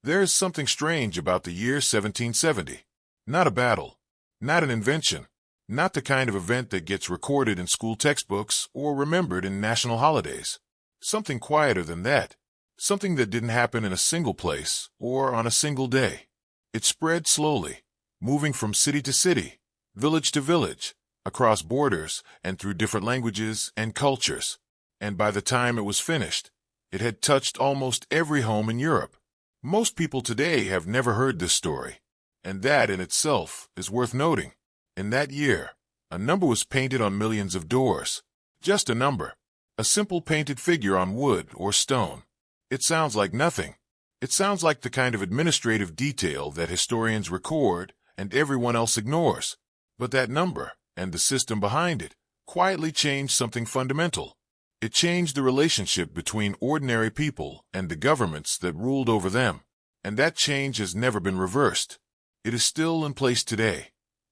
There is something strange about the year 1770. Not a battle, not an invention, not the kind of event that gets recorded in school textbooks or remembered in national holidays. Something quieter than that. Something that didn't happen in a single place or on a single day. It spread slowly, moving from city to city, village to village, across borders and through different languages and cultures. And by the time it was finished, it had touched almost every home in Europe. Most people today have never heard this story, and that in itself is worth noting. In that year, a number was painted on millions of doors. Just a number. A simple painted figure on wood or stone. It sounds like nothing. It sounds like the kind of administrative detail that historians record and everyone else ignores. But that number, and the system behind it, quietly changed something fundamental. It changed the relationship between ordinary people and the governments that ruled over them, and that change has never been reversed. It is still in place today,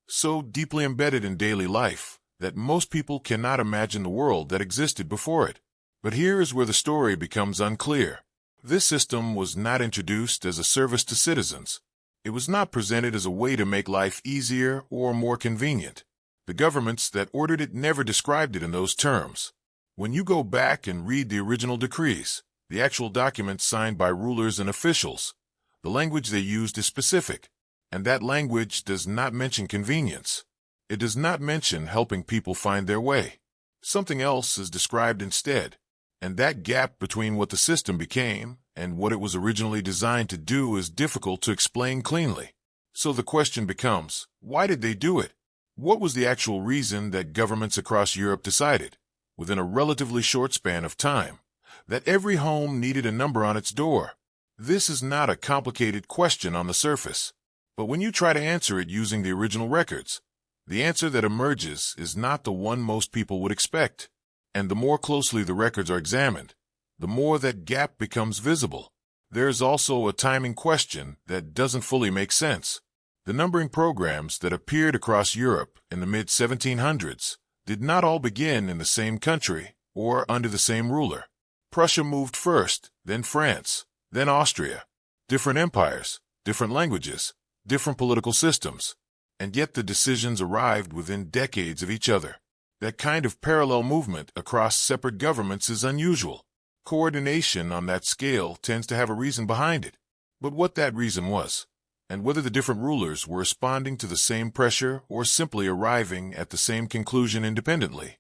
so deeply embedded in daily life that most people cannot imagine the world that existed before it. But here is where the story becomes unclear. This system was not introduced as a service to citizens. It was not presented as a way to make life easier or more convenient. The governments that ordered it never described it in those terms. When you go back and read the original decrees, the actual documents signed by rulers and officials, the language they used is specific, and that language does not mention convenience. It does not mention helping people find their way. Something else is described instead, and that gap between what the system became and what it was originally designed to do is difficult to explain cleanly. So the question becomes, why did they do it? What was the actual reason that governments across Europe decided, within a relatively short span of time, that every home needed a number on its door? This is not a complicated question on the surface, but when you try to answer it using the original records, the answer that emerges is not the one most people would expect. And the more closely the records are examined, the more that gap becomes visible. There's also a timing question that doesn't fully make sense. The numbering programs that appeared across Europe in the mid-1700s did not all begin in the same country or under the same ruler. Prussia moved first, then France, then Austria. Different empires, different languages, different political systems. And yet the decisions arrived within decades of each other. That kind of parallel movement across separate governments is unusual. Coordination on that scale tends to have a reason behind it. But what that reason was, and whether the different rulers were responding to the same pressure or simply arriving at the same conclusion independently,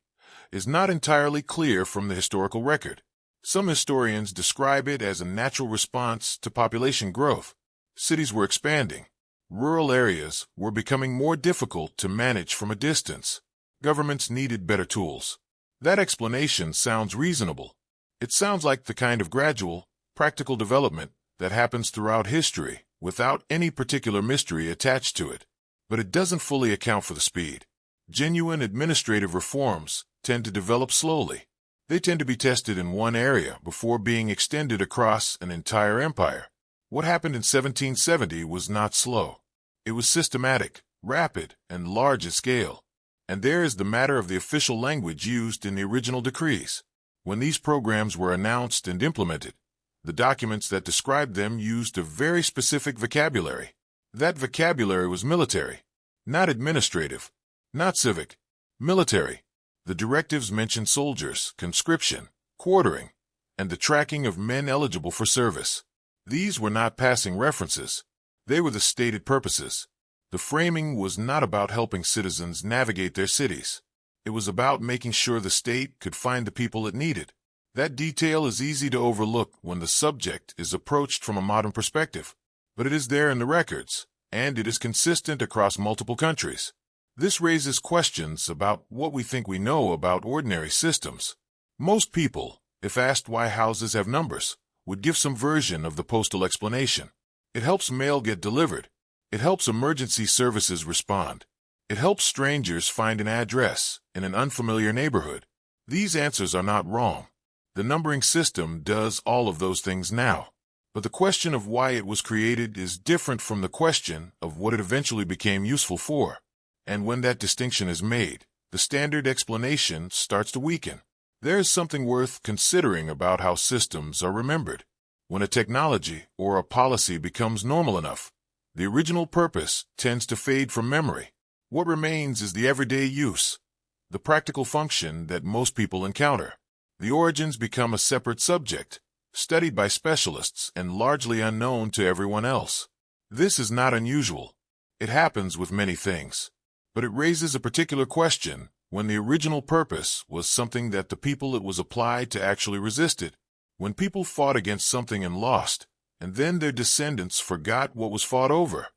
is not entirely clear from the historical record. Some historians describe it as a natural response to population growth. Cities were expanding. Rural areas were becoming more difficult to manage from a distance. Governments needed better tools. That explanation sounds reasonable. It sounds like the kind of gradual, practical development that happens throughout history without any particular mystery attached to it. But it doesn't fully account for the speed. Genuine administrative reforms tend to develop slowly. They tend to be tested in one area before being extended across an entire empire. What happened in 1770 was not slow. It was systematic, rapid, and large at scale. And there is the matter of the official language used in the original decrees. When these programs were announced and implemented, the documents that described them used a very specific vocabulary. That vocabulary was military, not administrative, not civic, military. The directives mentioned soldiers, conscription, quartering, and the tracking of men eligible for service. These were not passing references. They were the stated purposes. The framing was not about helping citizens navigate their cities. It was about making sure the state could find the people it needed. That detail is easy to overlook when the subject is approached from a modern perspective, but it is there in the records, and it is consistent across multiple countries. This raises questions about what we think we know about ordinary systems. Most people, if asked why houses have numbers, would give some version of the postal explanation. It helps mail get delivered. It helps emergency services respond. It helps strangers find an address in an unfamiliar neighborhood. These answers are not wrong. The numbering system does all of those things now. But the question of why it was created is different from the question of what it eventually became useful for. And when that distinction is made, the standard explanation starts to weaken. There is something worth considering about how systems are remembered. When a technology or a policy becomes normal enough, the original purpose tends to fade from memory. What remains is the everyday use, the practical function that most people encounter. The origins become a separate subject, studied by specialists and largely unknown to everyone else. This is not unusual. It happens with many things. But it raises a particular question when the original purpose was something that the people it was applied to actually resisted. When people fought against something and lost, and then their descendants forgot what was fought over,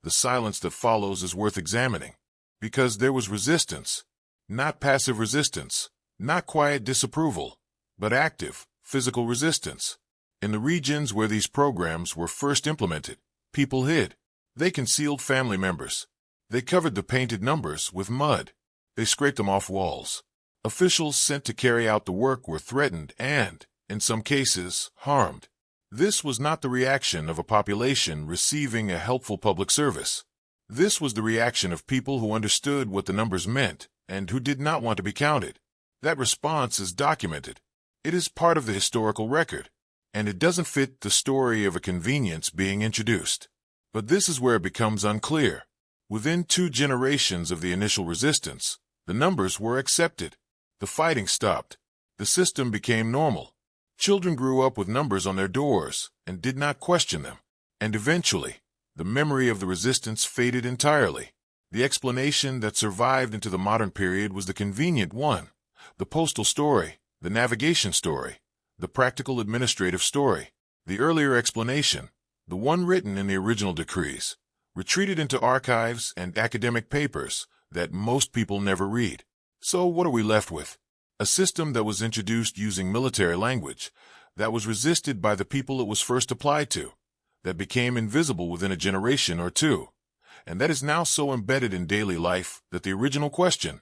the silence that follows is worth examining. Because there was resistance, not passive resistance, not quiet disapproval, but active, physical resistance. In the regions where these programs were first implemented, people hid. They concealed family members. They covered the painted numbers with mud. They scraped them off walls. Officials sent to carry out the work were threatened and, in some cases, harmed. This was not the reaction of a population receiving a helpful public service. This was the reaction of people who understood what the numbers meant and who did not want to be counted. That response is documented. It is part of the historical record, and it doesn't fit the story of a convenience being introduced. But this is where it becomes unclear. Within 2 generations of the initial resistance, the numbers were accepted. The fighting stopped. The system became normal. Children grew up with numbers on their doors and did not question them. And eventually, the memory of the resistance faded entirely. The explanation that survived into the modern period was the convenient one, the postal story, the navigation story, the practical administrative story. The earlier explanation, the one written in the original decrees, retreated into archives and academic papers that most people never read. So what are we left with? A system that was introduced using military language, that was resisted by the people it was first applied to, that became invisible within a generation or two, and that is now so embedded in daily life that the original question,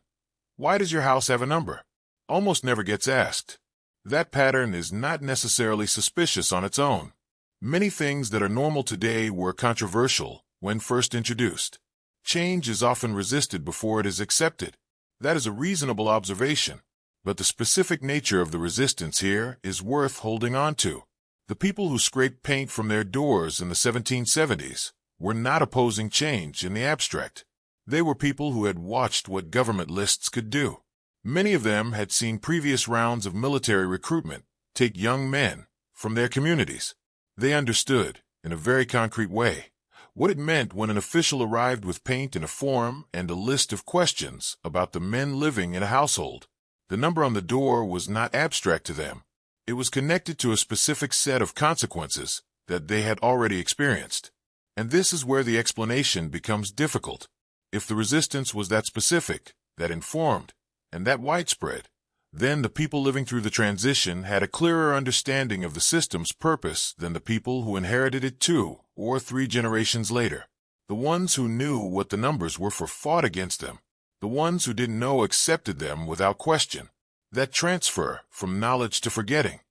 why does your house have a number, almost never gets asked. That pattern is not necessarily suspicious on its own. Many things that are normal today were controversial when first introduced. Change is often resisted before it is accepted. That is a reasonable observation. But the specific nature of the resistance here is worth holding on to. The people who scraped paint from their doors in the 1770s were not opposing change in the abstract. They were people who had watched what government lists could do. Many of them had seen previous rounds of military recruitment take young men from their communities. They understood, in a very concrete way, what it meant when an official arrived with paint in a form and a list of questions about the men living in a household. The number on the door was not abstract to them. It was connected to a specific set of consequences that they had already experienced. And this is where the explanation becomes difficult. If the resistance was that specific, that informed, and that widespread, then the people living through the transition had a clearer understanding of the system's purpose than the people who inherited it 2 or 3 generations later. The ones who knew what the numbers were for fought against them. The ones who didn't know accepted them without question. That transfer from knowledge to forgetting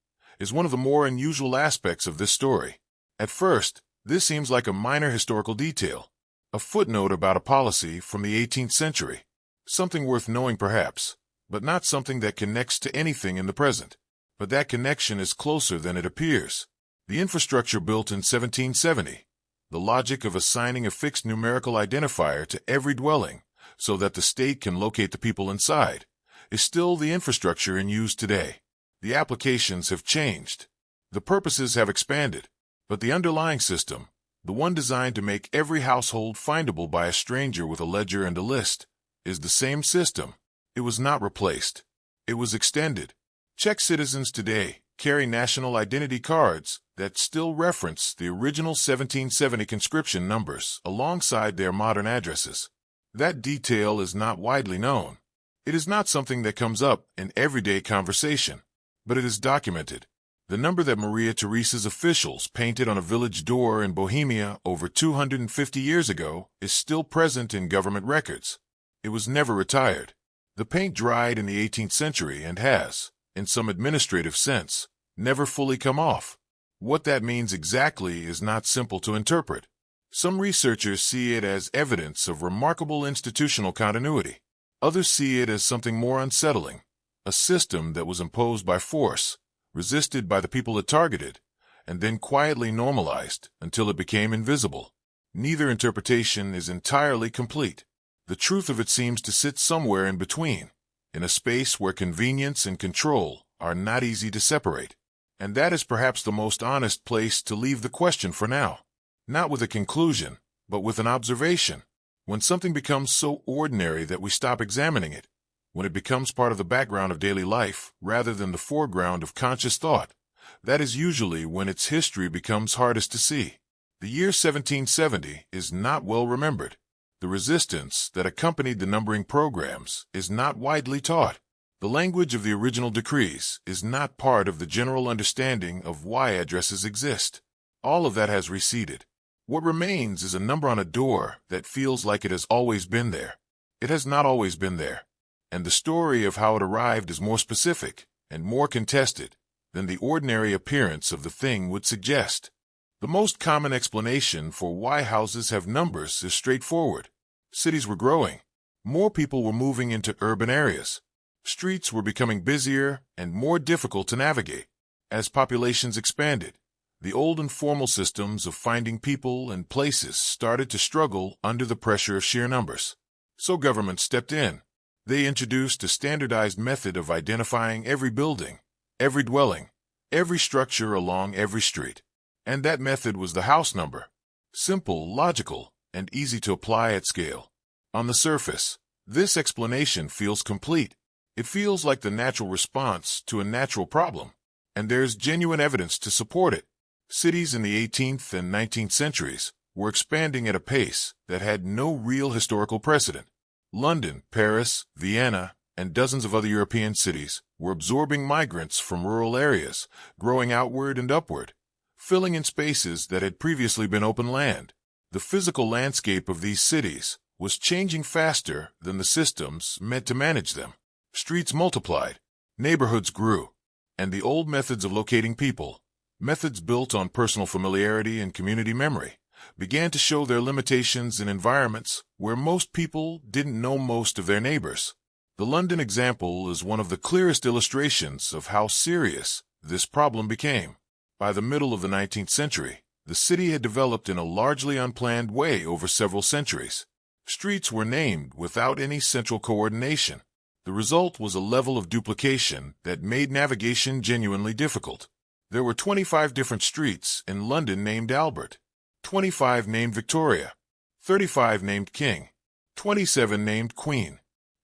is one of the more unusual aspects of this story. At first, this seems like a minor historical detail, a footnote about a policy from the 18th century, something worth knowing perhaps, but not something that connects to anything in the present. But that connection is closer than it appears. The infrastructure built in 1770, the logic of assigning a fixed numerical identifier to every dwelling, so that the state can locate the people inside, is still the infrastructure in use today. The applications have changed. The purposes have expanded. But the underlying system, the one designed to make every household findable by a stranger with a ledger and a list, is the same system. It was not replaced. It was extended. Czech citizens today carry national identity cards that still reference the original 1770 conscription numbers alongside their modern addresses. That detail is not widely known. It is not something that comes up in everyday conversation, but it is documented. The number that Maria Theresa's officials painted on a village door in Bohemia over 250 years ago is still present in government records. It was never retired. The paint dried in the 18th century and has, in some administrative sense, never fully come off. What that means exactly is not simple to interpret. Some researchers see it as evidence of remarkable institutional continuity. Others see it as something more unsettling, a system that was imposed by force, resisted by the people it targeted, and then quietly normalized until it became invisible. Neither interpretation is entirely complete. The truth of it seems to sit somewhere in between, in a space where convenience and control are not easy to separate. And that is perhaps the most honest place to leave the question for now. Not with a conclusion, but with an observation. When something becomes so ordinary that we stop examining it, when it becomes part of the background of daily life rather than the foreground of conscious thought, that is usually when its history becomes hardest to see. The year 1770 is not well remembered. The resistance that accompanied the numbering programs is not widely taught. The language of the original decrees is not part of the general understanding of why addresses exist. All of that has receded. What remains is a number on a door that feels like it has always been there. It has not always been there. And the story of how it arrived is more specific and more contested than the ordinary appearance of the thing would suggest. The most common explanation for why houses have numbers is straightforward. Cities were growing. More people were moving into urban areas. Streets were becoming busier and more difficult to navigate. As populations expanded, the old and formal systems of finding people and places started to struggle under the pressure of sheer numbers. So government stepped in. They introduced a standardized method of identifying every building, every dwelling, every structure along every street. And that method was the house number. Simple, logical, and easy to apply at scale. On the surface, this explanation feels complete. It feels like the natural response to a natural problem, and there's genuine evidence to support it. Cities in the 18th and 19th centuries were expanding at a pace that had no real historical precedent. London, Paris, Vienna, and dozens of other European cities were absorbing migrants from rural areas, growing outward and upward, filling in spaces that had previously been open land. The physical landscape of these cities was changing faster than the systems meant to manage them. Streets multiplied, neighborhoods grew, and the old methods of locating people, methods built on personal familiarity and community memory, began to show their limitations in environments where most people didn't know most of their neighbors. The London example is one of the clearest illustrations of how serious this problem became. By the middle of the 19th century, the city had developed in a largely unplanned way over several centuries. Streets were named without any central coordination. The result was a level of duplication that made navigation genuinely difficult. There were 25 different streets in London named Albert, 25 named Victoria, 35 named King, 27 named Queen.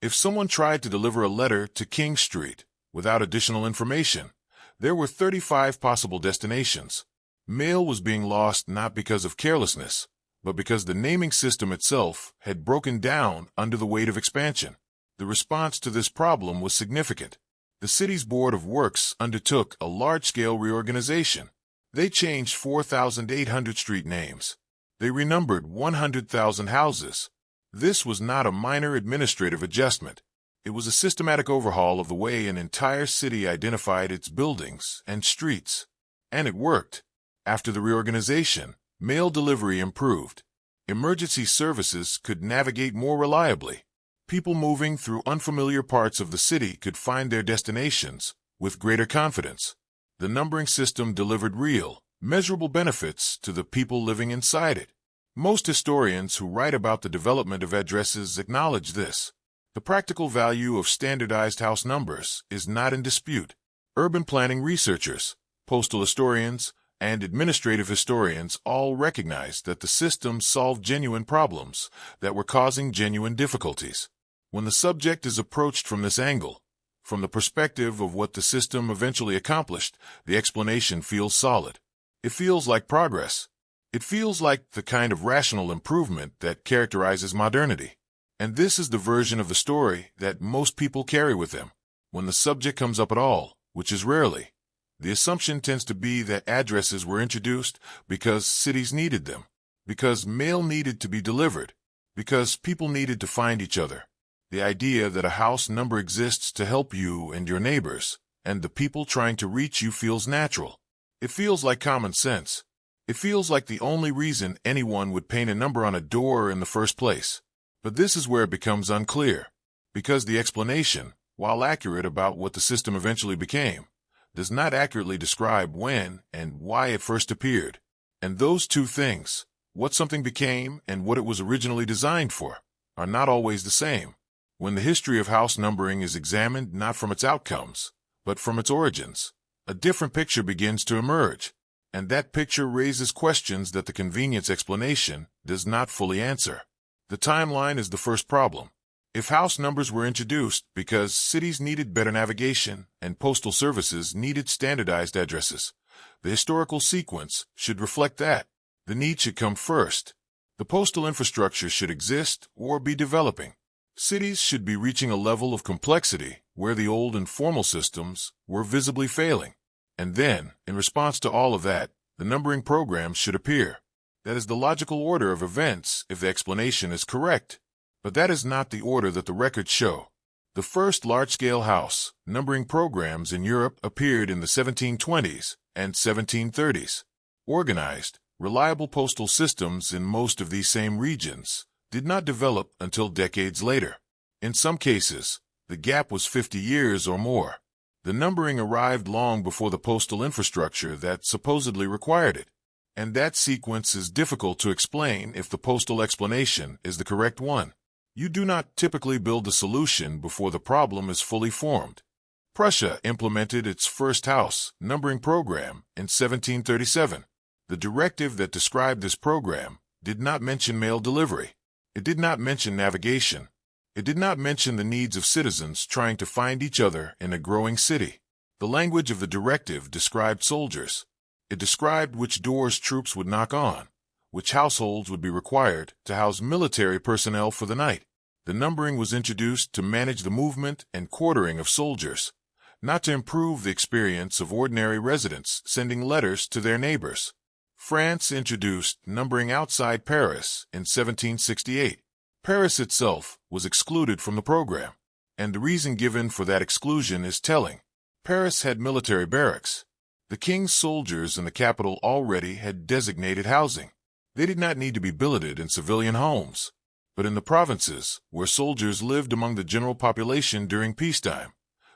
If someone tried to deliver a letter to King Street without additional information, there were 35 possible destinations. Mail was being lost not because of carelessness, but because the naming system itself had broken down under the weight of expansion. The response to this problem was significant. The city's Board of Works undertook a large-scale reorganization. They changed 4,800 street names. They renumbered 100,000 houses. This was not a minor administrative adjustment. It was a systematic overhaul of the way an entire city identified its buildings and streets. And it worked. After the reorganization, mail delivery improved. Emergency services could navigate more reliably. People moving through unfamiliar parts of the city could find their destinations with greater confidence. The numbering system delivered real, measurable benefits to the people living inside it. Most historians who write about the development of addresses acknowledge this. The practical value of standardized house numbers is not in dispute. Urban planning researchers, postal historians, and administrative historians all recognize that the system solved genuine problems that were causing genuine difficulties. When the subject is approached from this angle, from the perspective of what the system eventually accomplished, the explanation feels solid. It feels like progress. It feels like the kind of rational improvement that characterizes modernity. And this is the version of the story that most people carry with them. When the subject comes up at all, which is rarely, the assumption tends to be that addresses were introduced because cities needed them, because mail needed to be delivered, because people needed to find each other. The idea that a house number exists to help you and your neighbors, and the people trying to reach you feels natural. It feels like common sense. It feels like the only reason anyone would paint a number on a door in the first place. But this is where it becomes unclear, because the explanation, while accurate about what the system eventually became, does not accurately describe when and why it first appeared. And those two things, what something became and what it was originally designed for, are not always the same. When the history of house numbering is examined not from its outcomes, but from its origins, a different picture begins to emerge, and that picture raises questions that the convenience explanation does not fully answer. The timeline is the first problem. If house numbers were introduced because cities needed better navigation and postal services needed standardized addresses, the historical sequence should reflect that. The need should come first. The postal infrastructure should exist or be developing. Cities should be reaching a level of complexity where the old and formal systems were visibly failing. And then, in response to all of that, the numbering programs should appear. That is the logical order of events if the explanation is correct. But that is not the order that the records show. The first large-scale house numbering programs in Europe appeared in the 1720s and 1730s. Organized, reliable postal systems in most of these same regions did not develop until decades later. In some cases, the gap was 50 years or more. The numbering arrived long before the postal infrastructure that supposedly required it. And that sequence is difficult to explain if the postal explanation is the correct one. You do not typically build a solution before the problem is fully formed. Prussia implemented its first house numbering program in 1737. The directive that described this program did not mention mail delivery. It did not mention navigation. It did not mention the needs of citizens trying to find each other in a growing city. The language of the directive described soldiers. It described which doors troops would knock on, which households would be required to house military personnel for the night. The numbering was introduced to manage the movement and quartering of soldiers, not to improve the experience of ordinary residents sending letters to their neighbors. France introduced numbering outside Paris in 1768. Paris itself was excluded from the program, and the reason given for that exclusion is telling. Paris had military barracks. The king's soldiers in the capital already had designated housing. They did not need to be billeted in civilian homes. But in the provinces, where soldiers lived among the general population during peacetime,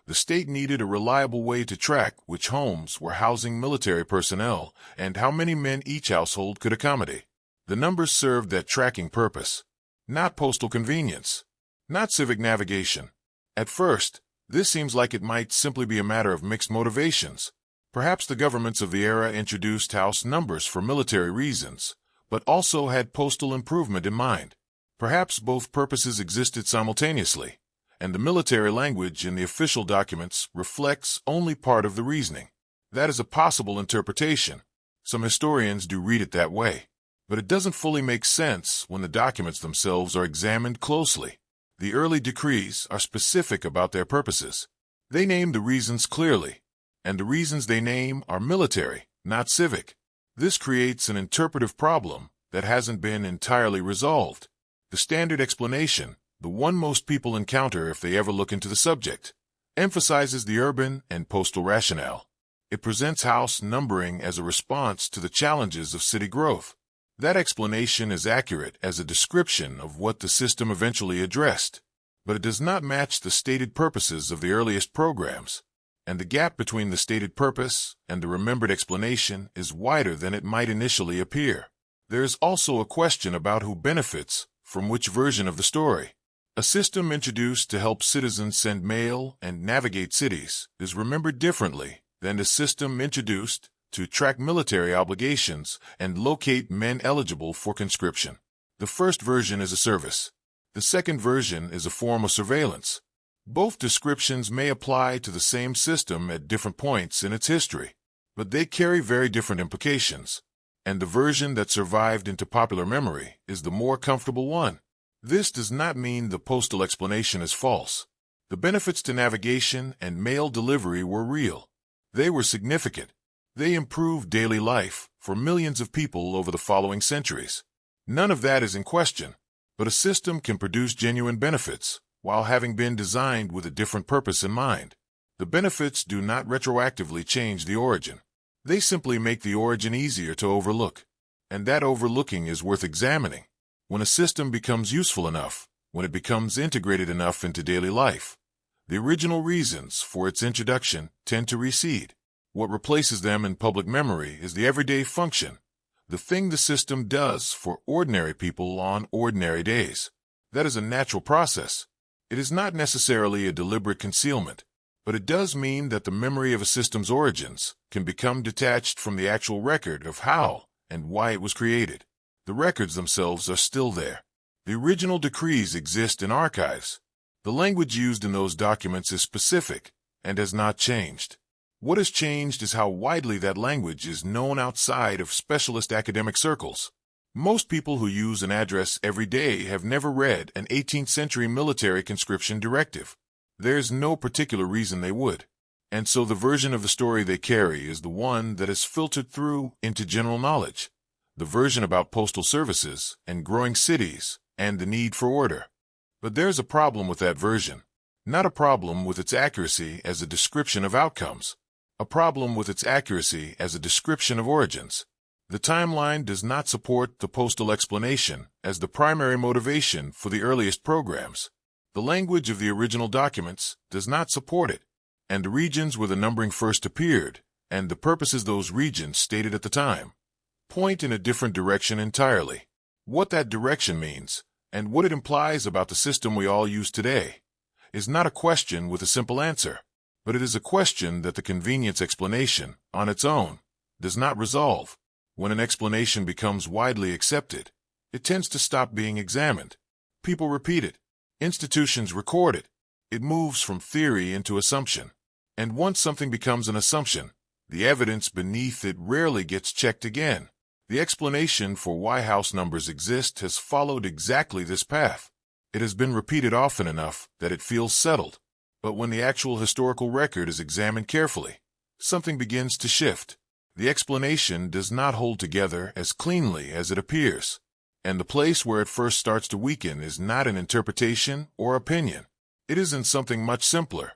the state needed a reliable way to track which homes were housing military personnel and how many men each household could accommodate. The numbers served that tracking purpose, not postal convenience, not civic navigation. At first, this seems like it might simply be a matter of mixed motivations. Perhaps the governments of the era introduced house numbers for military reasons, but also had postal improvement in mind. Perhaps both purposes existed simultaneously, and the military language in the official documents reflects only part of the reasoning. That is a possible interpretation. Some historians do read it that way, but it doesn't fully make sense when the documents themselves are examined closely. The early decrees are specific about their purposes. They name the reasons clearly, and the reasons they name are military, not civic. This creates an interpretive problem that hasn't been entirely resolved. The standard explanation, the one most people encounter if they ever look into the subject, emphasizes the urban and postal rationale. It presents house numbering as a response to the challenges of city growth. That explanation is accurate as a description of what the system eventually addressed, but it does not match the stated purposes of the earliest programs, and the gap between the stated purpose and the remembered explanation is wider than it might initially appear. There is also a question about who benefits from which version of the story. A system introduced to help citizens send mail and navigate cities is remembered differently than a system introduced to track military obligations and locate men eligible for conscription. The first version is a service. The second version is a form of surveillance. Both descriptions may apply to the same system at different points in its history, but they carry very different implications, and the version that survived into popular memory is the more comfortable one. This does not mean the postal explanation is false. The benefits to navigation and mail delivery were real. They were significant. They improved daily life for millions of people over the following centuries. None of that is in question, but a system can produce genuine benefits while having been designed with a different purpose in mind. The benefits do not retroactively change the origin. They simply make the origin easier to overlook, and that overlooking is worth examining. When a system becomes useful enough, when it becomes integrated enough into daily life, the original reasons for its introduction tend to recede. What replaces them in public memory is the everyday function, the thing the system does for ordinary people on ordinary days. That is a natural process. It is not necessarily a deliberate concealment, but it does mean that the memory of a system's origins can become detached from the actual record of how and why it was created. The records themselves are still there. The original decrees exist in archives. The language used in those documents is specific and has not changed. What has changed is how widely that language is known outside of specialist academic circles. Most people who use an address every day have never read an 18th century military conscription directive. There's no particular reason they would. And so the version of the story they carry is the one that is filtered through into general knowledge. The version about postal services and growing cities and the need for order. But there's a problem with that version. Not a problem with its accuracy as a description of outcomes. A problem with its accuracy as a description of origins. The timeline does not support the postal explanation as the primary motivation for the earliest programs. The language of the original documents does not support it, and the regions where the numbering first appeared, and the purposes those regions stated at the time, point in a different direction entirely. What that direction means, and what it implies about the system we all use today, is not a question with a simple answer. But it is a question that the convenience explanation, on its own, does not resolve. When an explanation becomes widely accepted, it tends to stop being examined. People repeat it. Institutions record it. It moves from theory into assumption. And once something becomes an assumption, the evidence beneath it rarely gets checked again. The explanation for why house numbers exist has followed exactly this path. It has been repeated often enough that it feels settled. But when the actual historical record is examined carefully, something begins to shift. The explanation does not hold together as cleanly as it appears, and the place where it first starts to weaken is not in interpretation or opinion. It is in something much simpler.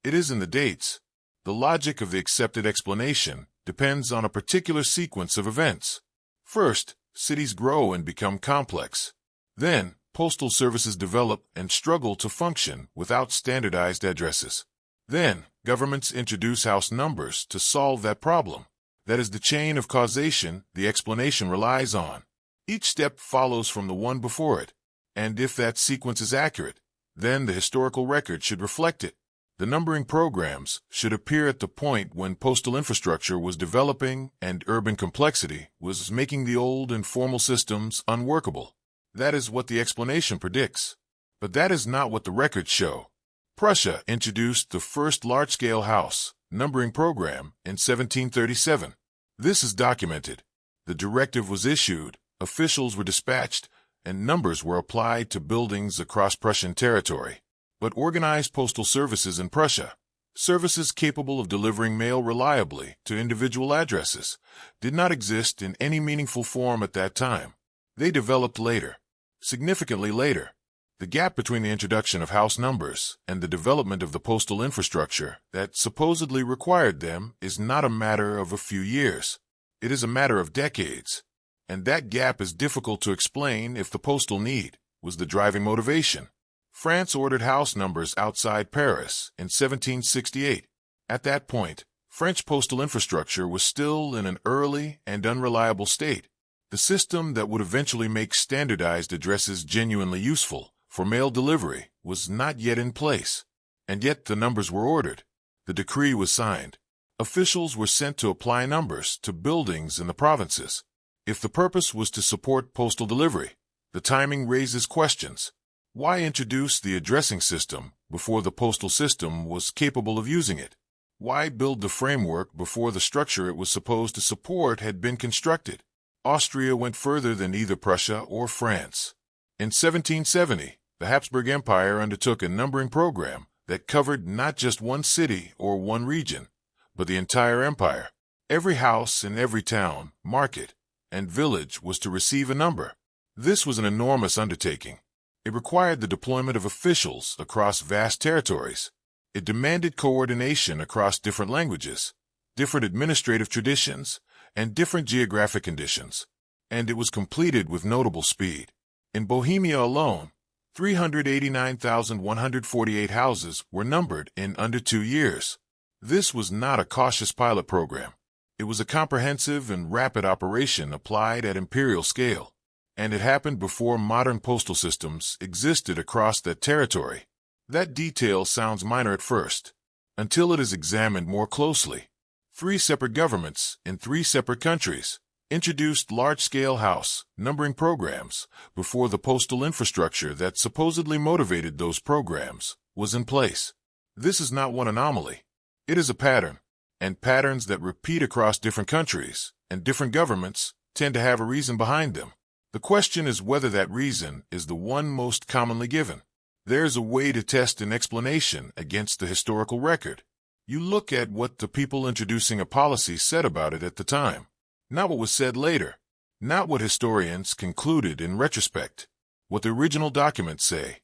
It is in the dates. The logic of the accepted explanation depends on a particular sequence of events. First, cities grow and become complex. Then, postal services develop and struggle to function without standardized addresses. Then, governments introduce house numbers to solve that problem. That is the chain of causation the explanation relies on. Each step follows from the one before it, and if that sequence is accurate, then the historical record should reflect it. The numbering programs should appear at the point when postal infrastructure was developing and urban complexity was making the old and formal systems unworkable. That is what the explanation predicts. But that is not what the records show. Prussia introduced the first large-scale house numbering program in 1737. This is documented. The directive was issued, officials were dispatched, and numbers were applied to buildings across Prussian territory. But organized postal services in Prussia, services capable of delivering mail reliably to individual addresses, did not exist in any meaningful form at that time. They developed later. Significantly later. The gap between the introduction of house numbers and the development of the postal infrastructure that supposedly required them is not a matter of a few years. It is a matter of decades. And that gap is difficult to explain if the postal need was the driving motivation. France ordered house numbers outside Paris in 1768. At that point, French postal infrastructure was still in an early and unreliable state. The system that would eventually make standardized addresses genuinely useful for mail delivery was not yet in place. And yet the numbers were ordered. The decree was signed. Officials were sent to apply numbers to buildings in the provinces. If the purpose was to support postal delivery, the timing raises questions. Why introduce the addressing system before the postal system was capable of using it? Why build the framework before the structure it was supposed to support had been constructed? Austria went further than either Prussia or France. In 1770, the Habsburg Empire undertook a numbering program that covered not just one city or one region, but the entire empire. Every house in every town, market, and village was to receive a number. This was an enormous undertaking. It required the deployment of officials across vast territories. It demanded coordination across different languages, different administrative traditions, and different geographic conditions. And it was completed with notable speed. In Bohemia alone, 389,148 houses were numbered in under 2 years. This was not a cautious pilot program. It was a comprehensive and rapid operation applied at imperial scale, and it happened before modern postal systems existed across that territory. That detail sounds minor at first, until it is examined more closely. 3 separate governments in 3 separate countries introduced large-scale house numbering programs before the postal infrastructure that supposedly motivated those programs was in place. This is not one anomaly. It is a pattern, and patterns that repeat across different countries and different governments tend to have a reason behind them. The question is whether that reason is the one most commonly given. There is a way to test an explanation against the historical record. You look at what the people introducing a policy said about it at the time, not what was said later, not what historians concluded in retrospect, what the original documents say,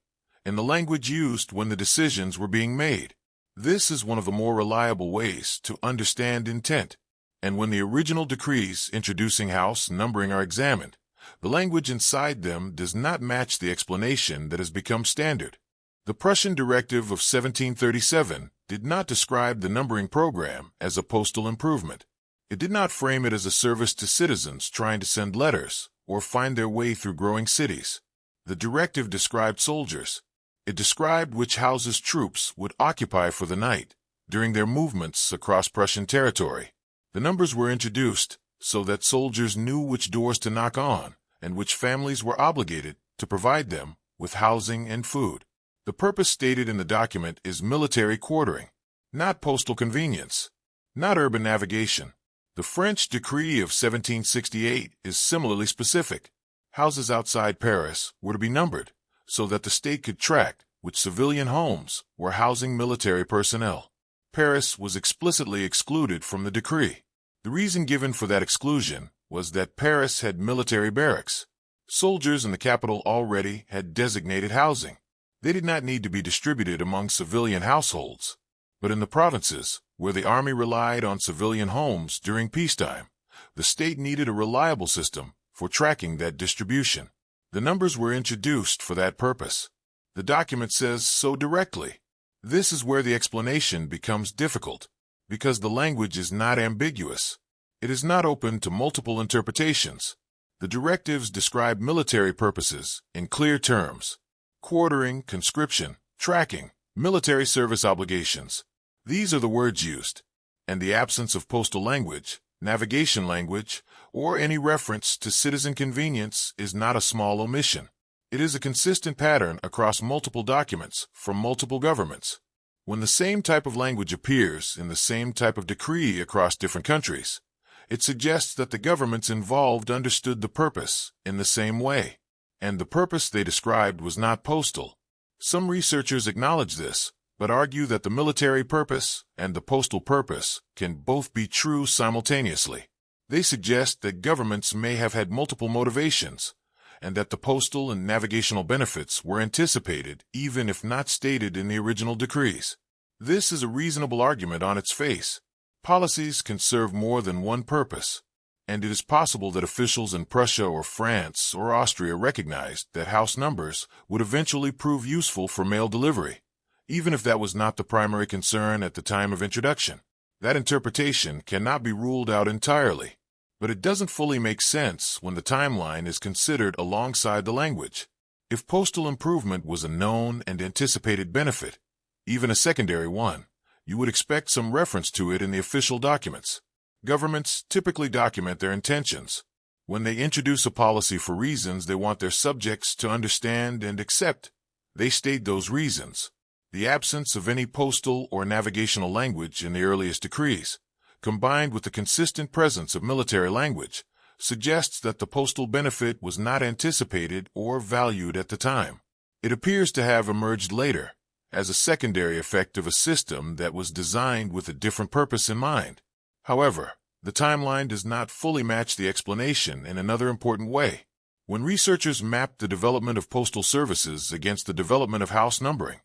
and the language used when the decisions were being made. This is one of the more reliable ways to understand intent. And when the original decrees introducing house numbering are examined, the language inside them does not match the explanation that has become standard. The Prussian Directive of 1737 did not describe the numbering program as a postal improvement. It did not frame it as a service to citizens trying to send letters or find their way through growing cities. The directive described soldiers. It described which houses troops would occupy for the night during their movements across Prussian territory. The numbers were introduced so that soldiers knew which doors to knock on and which families were obligated to provide them with housing and food. The purpose stated in the document is military quartering, not postal convenience, not urban navigation. The French decree of 1768 is similarly specific. Houses outside Paris were to be numbered so that the state could track which civilian homes were housing military personnel. Paris was explicitly excluded from the decree. The reason given for that exclusion was that Paris had military barracks. Soldiers in the capital already had designated housing. They did not need to be distributed among civilian households. But in the provinces, where the army relied on civilian homes during peacetime, the state needed a reliable system for tracking that distribution. The numbers were introduced for that purpose. The document says so directly. This is where the explanation becomes difficult, because the language is not ambiguous. It is not open to multiple interpretations. The directives describe military purposes in clear terms: quartering, conscription, tracking, military service obligations. These are the words used, and the absence of postal language, navigation language, or any reference to citizen convenience is not a small omission. It is a consistent pattern across multiple documents from multiple governments. When the same type of language appears in the same type of decree across different countries, it suggests that the governments involved understood the purpose in the same way, and the purpose they described was not postal. Some researchers acknowledge this, but argue that the military purpose and the postal purpose can both be true simultaneously. They suggest that governments may have had multiple motivations, and that the postal and navigational benefits were anticipated even if not stated in the original decrees. This is a reasonable argument on its face. Policies can serve more than one purpose, and it is possible that officials in Prussia or France or Austria recognized that house numbers would eventually prove useful for mail delivery, even if that was not the primary concern at the time of introduction. That interpretation cannot be ruled out entirely, but it doesn't fully make sense when the timeline is considered alongside the language. If postal improvement was a known and anticipated benefit, even a secondary one, you would expect some reference to it in the official documents. Governments typically document their intentions. When they introduce a policy for reasons they want their subjects to understand and accept, they state those reasons. The absence of any postal or navigational language in the earliest decrees, combined with the consistent presence of military language, suggests that the postal benefit was not anticipated or valued at the time. It appears to have emerged later, as a secondary effect of a system that was designed with a different purpose in mind. However, the timeline does not fully match the explanation in another important way. When researchers mapped the development of postal services against the development of house numbering,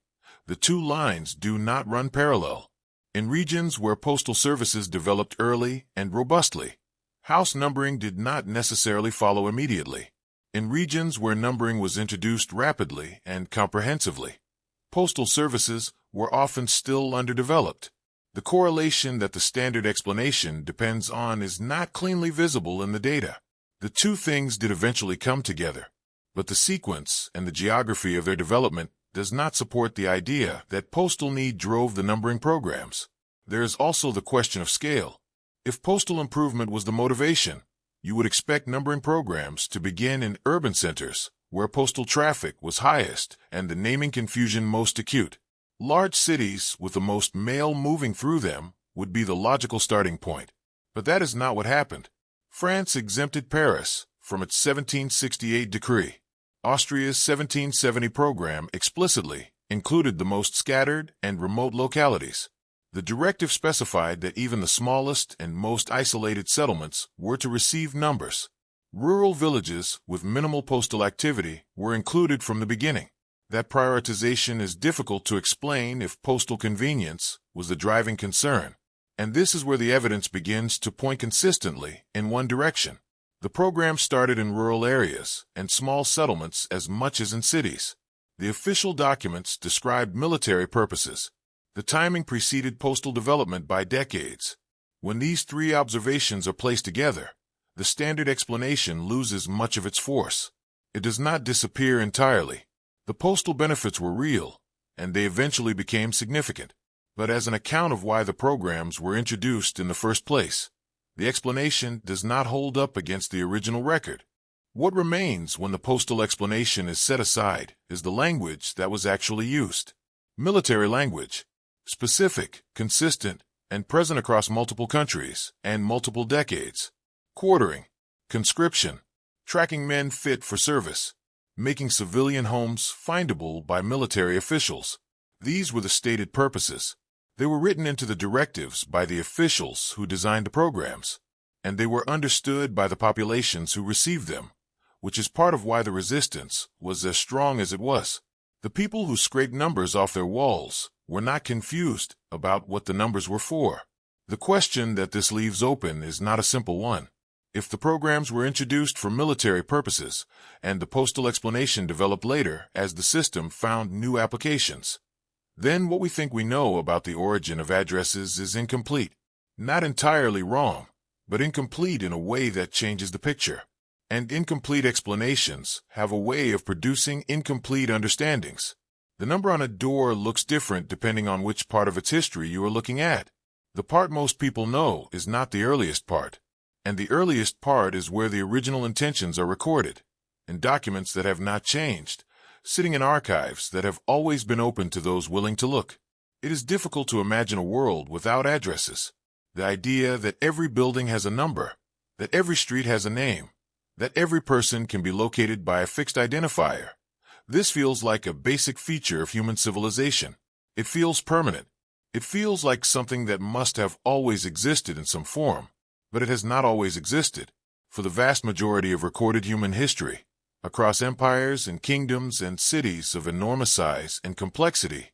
the two lines do not run parallel. In regions where postal services developed early and robustly, house numbering did not necessarily follow immediately. In regions where numbering was introduced rapidly and comprehensively, postal services were often still underdeveloped. The correlation that the standard explanation depends on is not cleanly visible in the data. The two things did eventually come together, but the sequence and the geography of their development does not support the idea that postal need drove the numbering programs. There is also the question of scale. If postal improvement was the motivation, you would expect numbering programs to begin in urban centers, where postal traffic was highest and the naming confusion most acute. Large cities with the most mail moving through them would be the logical starting point. But that is not what happened. France exempted Paris from its 1768 decree. Austria's 1770 program explicitly included the most scattered and remote localities. The directive specified that even the smallest and most isolated settlements were to receive numbers. Rural villages with minimal postal activity were included from the beginning. That prioritization is difficult to explain if postal convenience was the driving concern. And this is where the evidence begins to point consistently in one direction. The program started in rural areas and small settlements as much as in cities. The official documents described military purposes. The timing preceded postal development by decades. When these three observations are placed together, the standard explanation loses much of its force. It does not disappear entirely. The postal benefits were real, and they eventually became significant. But as an account of why the programs were introduced in the first place, the explanation does not hold up against the original record. What remains when the postal explanation is set aside is the language that was actually used. Military language. Specific, consistent, and present across multiple countries and multiple decades. Quartering. Conscription. Tracking men fit for service. Making civilian homes findable by military officials. These were the stated purposes. They were written into the directives by the officials who designed the programs, and they were understood by the populations who received them, which is part of why the resistance was as strong as it was. The people who scraped numbers off their walls were not confused about what the numbers were for. The question that this leaves open is not a simple one. If the programs were introduced for military purposes, and the postal explanation developed later as the system found new applications, then what we think we know about the origin of addresses is incomplete. Not entirely wrong, but incomplete in a way that changes the picture. And incomplete explanations have a way of producing incomplete understandings. The number on a door looks different depending on which part of its history you are looking at. The part most people know is not the earliest part, and the earliest part is where the original intentions are recorded, in documents that have not changed, sitting in archives that have always been open to those willing to look. It is difficult to imagine a world without addresses. The idea that every building has a number, that every street has a name, that every person can be located by a fixed identifier. This feels like a basic feature of human civilization. It feels permanent. It feels like something that must have always existed in some form, but it has not always existed. For the vast majority of recorded human history, across empires and kingdoms and cities of enormous size and complexity,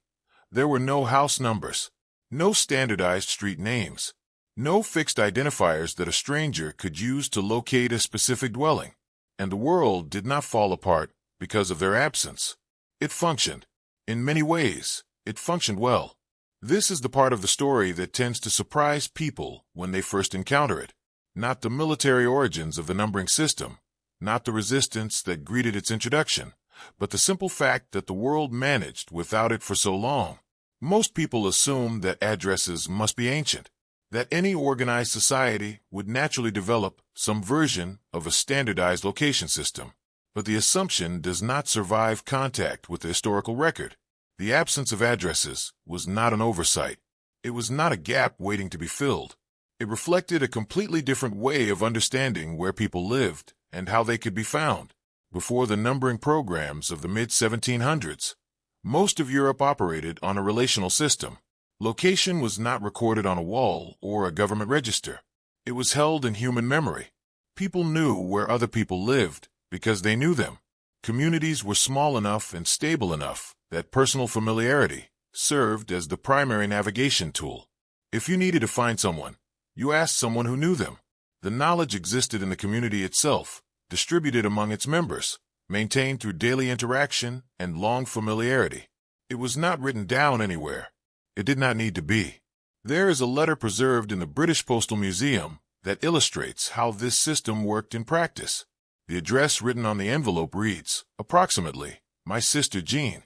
there were no house numbers, no standardized street names, no fixed identifiers that a stranger could use to locate a specific dwelling, and the world did not fall apart because of their absence. It functioned. In many ways, it functioned well. This is the part of the story that tends to surprise people when they first encounter it. Not the military origins of the numbering system, not the resistance that greeted its introduction, but the simple fact that the world managed without it for so long. Most people assume that addresses must be ancient, that any organized society would naturally develop some version of a standardized location system. But the assumption does not survive contact with the historical record. The absence of addresses was not an oversight. It was not a gap waiting to be filled. It reflected a completely different way of understanding where people lived and how they could be found. Before the numbering programs of the mid-1700s, most of Europe operated on a relational system. Location was not recorded on a wall or a government register. It was held in human memory. People knew where other people lived because they knew them. Communities were small enough and stable enough that personal familiarity served as the primary navigation tool. If you needed to find someone, you asked someone who knew them. The knowledge existed in the community itself, distributed among its members, maintained through daily interaction and long familiarity. It was not written down anywhere. It did not need to be. There is a letter preserved in the British Postal Museum that illustrates how this system worked in practice. The address written on the envelope reads, approximately, My sister Jean,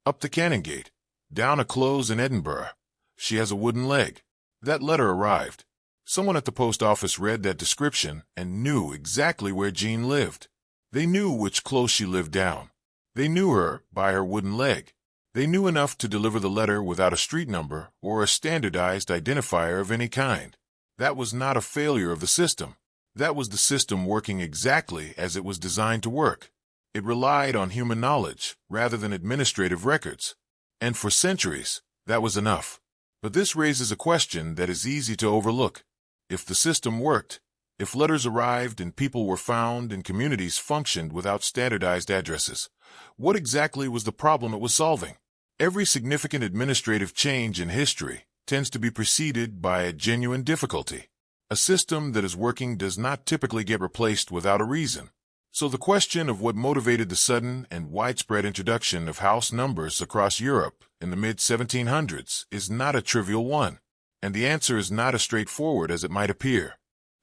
up the Canongate, down a close in Edinburgh. She has a wooden leg. That letter arrived. Someone at the post office read that description and knew exactly where Jean lived. They knew which close she lived down. They knew her by her wooden leg. They knew enough to deliver the letter without a street number or a standardized identifier of any kind. That was not a failure of the system. That was the system working exactly as it was designed to work. It relied on human knowledge rather than administrative records. And for centuries, that was enough. But this raises a question that is easy to overlook. If the system worked, if letters arrived and people were found and communities functioned without standardized addresses, what exactly was the problem it was solving? Every significant administrative change in history tends to be preceded by a genuine difficulty. A system that is working does not typically get replaced without a reason. So the question of what motivated the sudden and widespread introduction of house numbers across Europe in the mid-1700s is not a trivial one, and the answer is not as straightforward as it might appear.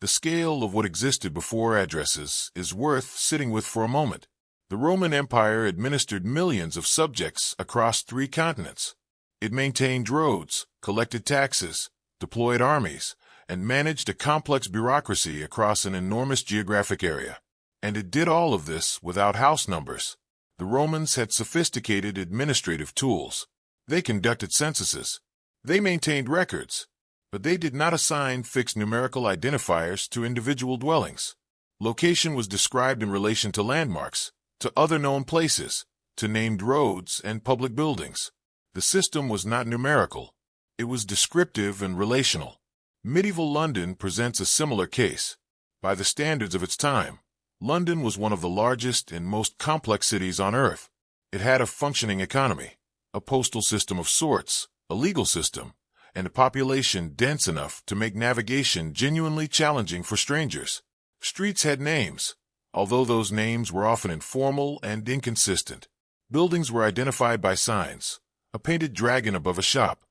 The scale of what existed before addresses is worth sitting with for a moment. The Roman Empire administered millions of subjects across 3 continents. It maintained roads, collected taxes, deployed armies, and managed a complex bureaucracy across an enormous geographic area. And it did all of this without house numbers. The Romans had sophisticated administrative tools. They conducted censuses. They maintained records. But they did not assign fixed numerical identifiers to individual dwellings. Location was described in relation to landmarks, to other known places, to named roads and public buildings. The system was not numerical. It was descriptive and relational. Medieval London presents a similar case. By the standards of its time, London was one of the largest and most complex cities on Earth. It had a functioning economy, a postal system of sorts, a legal system, and a population dense enough to make navigation genuinely challenging for strangers. Streets had names, although those names were often informal and inconsistent. Buildings were identified by signs, a painted dragon above a shop,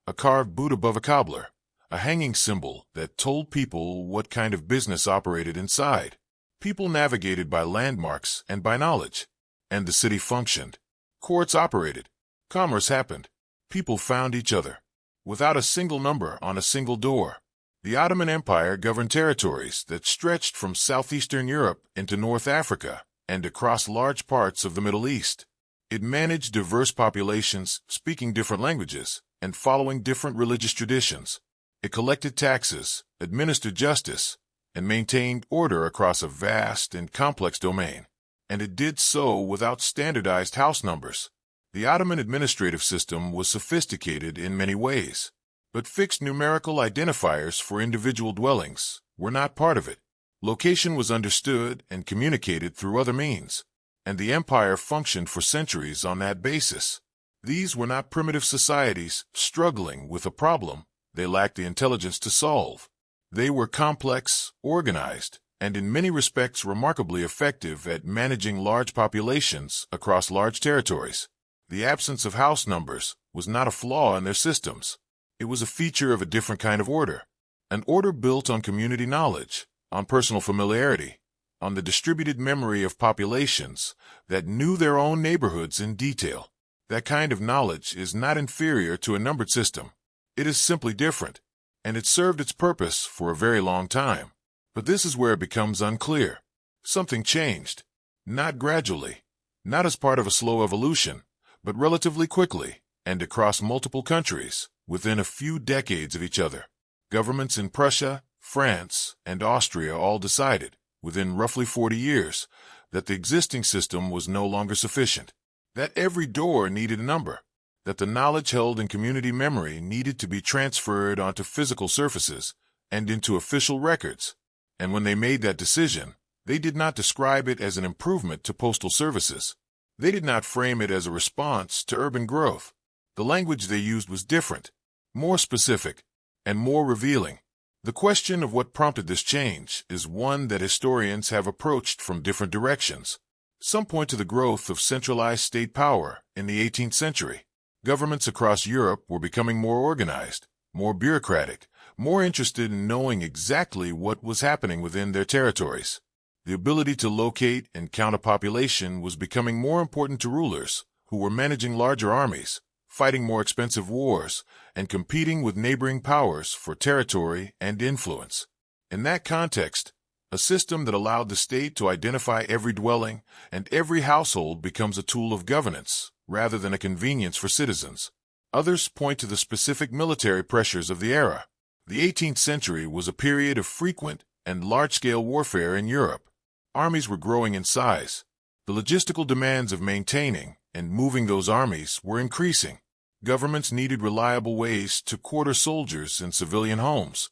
a carved boot above a cobbler, a hanging symbol that told people what kind of business operated inside. People navigated by landmarks and by knowledge, and the city functioned. Courts operated. Commerce happened. People found each other. Without a single number on a single door. The Ottoman Empire governed territories that stretched from southeastern Europe into North Africa and across large parts of the Middle East. It managed diverse populations speaking different languages and following different religious traditions. It collected taxes, administered justice, and maintained order across a vast and complex domain. And it did so without standardized house numbers. The Ottoman administrative system was sophisticated in many ways, but fixed numerical identifiers for individual dwellings were not part of it. Location was understood and communicated through other means, and the empire functioned for centuries on that basis. These were not primitive societies struggling with a problem they lacked the intelligence to solve. They were complex, organized, and in many respects remarkably effective at managing large populations across large territories. The absence of house numbers was not a flaw in their systems. It was a feature of a different kind of order, an order built on community knowledge, on personal familiarity, on the distributed memory of populations that knew their own neighborhoods in detail. That kind of knowledge is not inferior to a numbered system. It is simply different, and it served its purpose for a very long time. But this is where it becomes unclear. Something changed, not gradually, not as part of a slow evolution, but relatively quickly and across multiple countries within a few decades of each other. Governments in Prussia, France, and Austria all decided, within roughly 40 years, that the existing system was no longer sufficient, that every door needed a number, that the knowledge held in community memory needed to be transferred onto physical surfaces and into official records. And when they made that decision, they did not describe it as an improvement to postal services. They did not frame it as a response to urban growth. The language they used was different, more specific, and more revealing. The question of what prompted this change is one that historians have approached from different directions. Some point to the growth of centralized state power in the 18th century. Governments across Europe were becoming more organized, more bureaucratic, more interested in knowing exactly what was happening within their territories. The ability to locate and count a population was becoming more important to rulers, who were managing larger armies, fighting more expensive wars, and competing with neighboring powers for territory and influence. In that context, a system that allowed the state to identify every dwelling and every household becomes a tool of governance, rather than a convenience for citizens. Others point to the specific military pressures of the era. The 18th century was a period of frequent and large-scale warfare in Europe. Armies were growing in size. The logistical demands of maintaining and moving those armies were increasing. Governments needed reliable ways to quarter soldiers in civilian homes,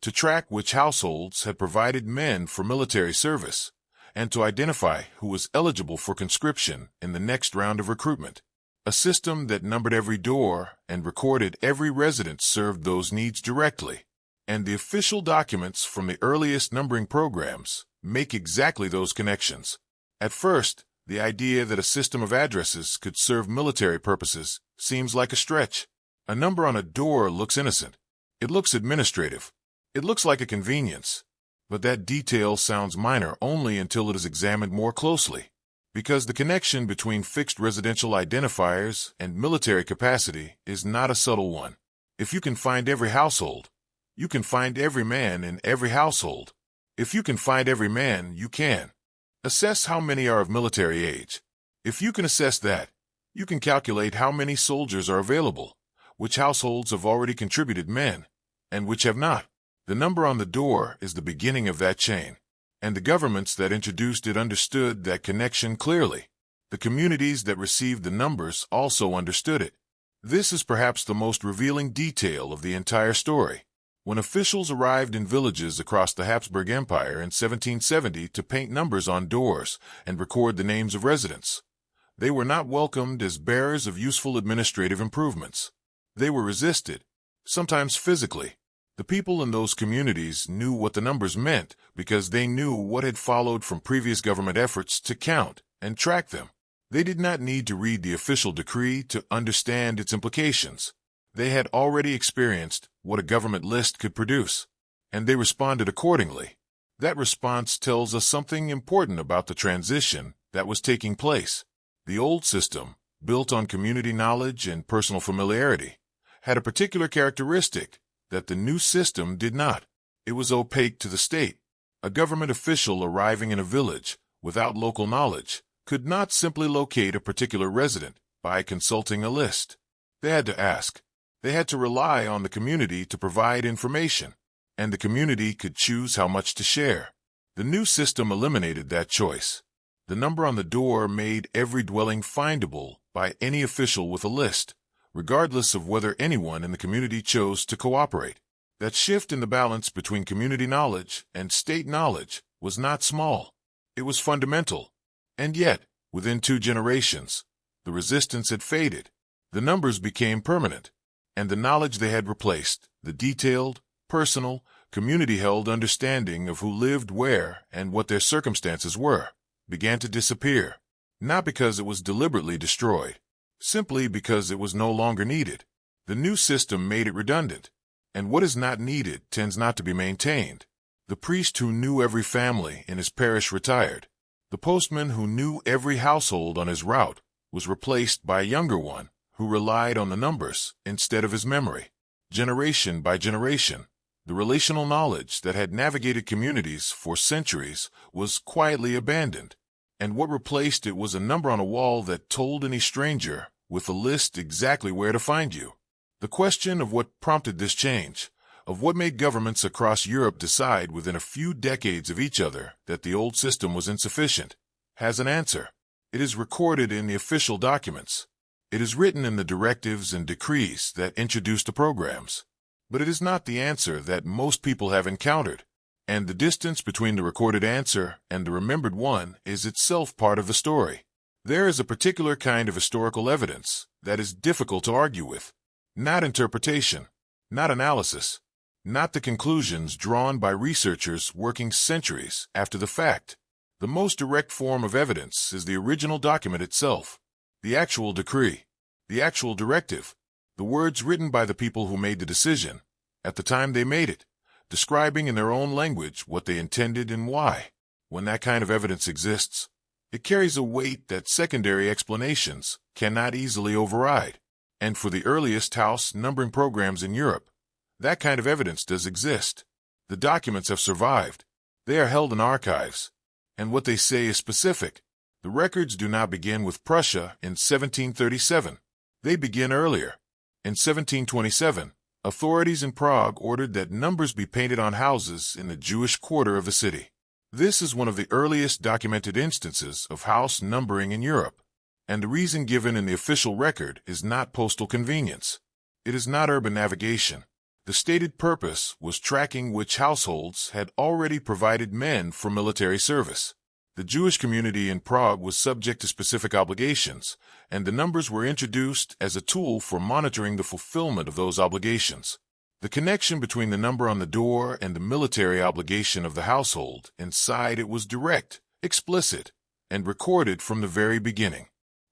to track which households had provided men for military service, and to identify who was eligible for conscription in the next round of recruitment. A system that numbered every door and recorded every resident served those needs directly. And the official documents from the earliest numbering programs make exactly those connections. At first, the idea that a system of addresses could serve military purposes seems like a stretch. A number on a door looks innocent. It looks administrative. It looks like a convenience. But that detail sounds minor only until it is examined more closely. Because the connection between fixed residential identifiers and military capacity is not a subtle one. If you can find every household, you can find every man in every household. If you can find every man, you can assess how many are of military age. If you can assess that, you can calculate how many soldiers are available, which households have already contributed men, and which have not. The number on the door is the beginning of that chain, and the governments that introduced it understood that connection clearly. The communities that received the numbers also understood it. This is perhaps the most revealing detail of the entire story. When officials arrived in villages across the Habsburg Empire in 1770 to paint numbers on doors and record the names of residents, they were not welcomed as bearers of useful administrative improvements. They were resisted, sometimes physically. The people in those communities knew what the numbers meant because they knew what had followed from previous government efforts to count and track them. They did not need to read the official decree to understand its implications. They had already experienced what a government list could produce, and they responded accordingly. That response tells us something important about the transition that was taking place. The old system, built on community knowledge and personal familiarity, had a particular characteristic that the new system did not. It was opaque to the state. A government official arriving in a village without local knowledge could not simply locate a particular resident by consulting a list. They had to ask. They had to rely on the community to provide information, and the community could choose how much to share. The new system eliminated that choice. The number on the door made every dwelling findable by any official with a list, regardless of whether anyone in the community chose to cooperate. That shift in the balance between community knowledge and state knowledge was not small. It was fundamental. And yet, within 2 generations, the resistance had faded. The numbers became permanent, and the knowledge they had replaced, the detailed, personal, community-held understanding of who lived where and what their circumstances were, began to disappear, not because it was deliberately destroyed, simply because it was no longer needed. The new system made it redundant, and what is not needed tends not to be maintained. The priest who knew every family in his parish retired. The postman who knew every household on his route was replaced by a younger one who relied on the numbers instead of his memory. Generation by generation, the relational knowledge that had navigated communities for centuries was quietly abandoned, and what replaced it was a number on a wall that told any stranger with a list exactly where to find you. The question of what prompted this change, of what made governments across Europe decide within a few decades of each other that the old system was insufficient, has an answer. It is recorded in the official documents. It is written in the directives and decrees that introduced the programs. But it is not the answer that most people have encountered, and the distance between the recorded answer and the remembered one is itself part of the story. There is a particular kind of historical evidence that is difficult to argue with. Not interpretation, not analysis, not the conclusions drawn by researchers working centuries after the fact. The most direct form of evidence is the original document itself, the actual decree, the actual directive, the words written by the people who made the decision, at the time they made it, describing in their own language what they intended and why. When that kind of evidence exists, it carries a weight that secondary explanations cannot easily override. And for the earliest house numbering programs in Europe, that kind of evidence does exist. The documents have survived. They are held in archives. And what they say is specific. The records do not begin with Prussia in 1737. They begin earlier. In 1727, authorities in Prague ordered that numbers be painted on houses in the Jewish quarter of the city. This is one of the earliest documented instances of house numbering in Europe. And the reason given in the official record is not postal convenience. It is not urban navigation. The stated purpose was tracking which households had already provided men for military service. The Jewish community in Prague was subject to specific obligations, and the numbers were introduced as a tool for monitoring the fulfillment of those obligations. The connection between the number on the door and the military obligation of the household inside it was direct, explicit, and recorded from the very beginning.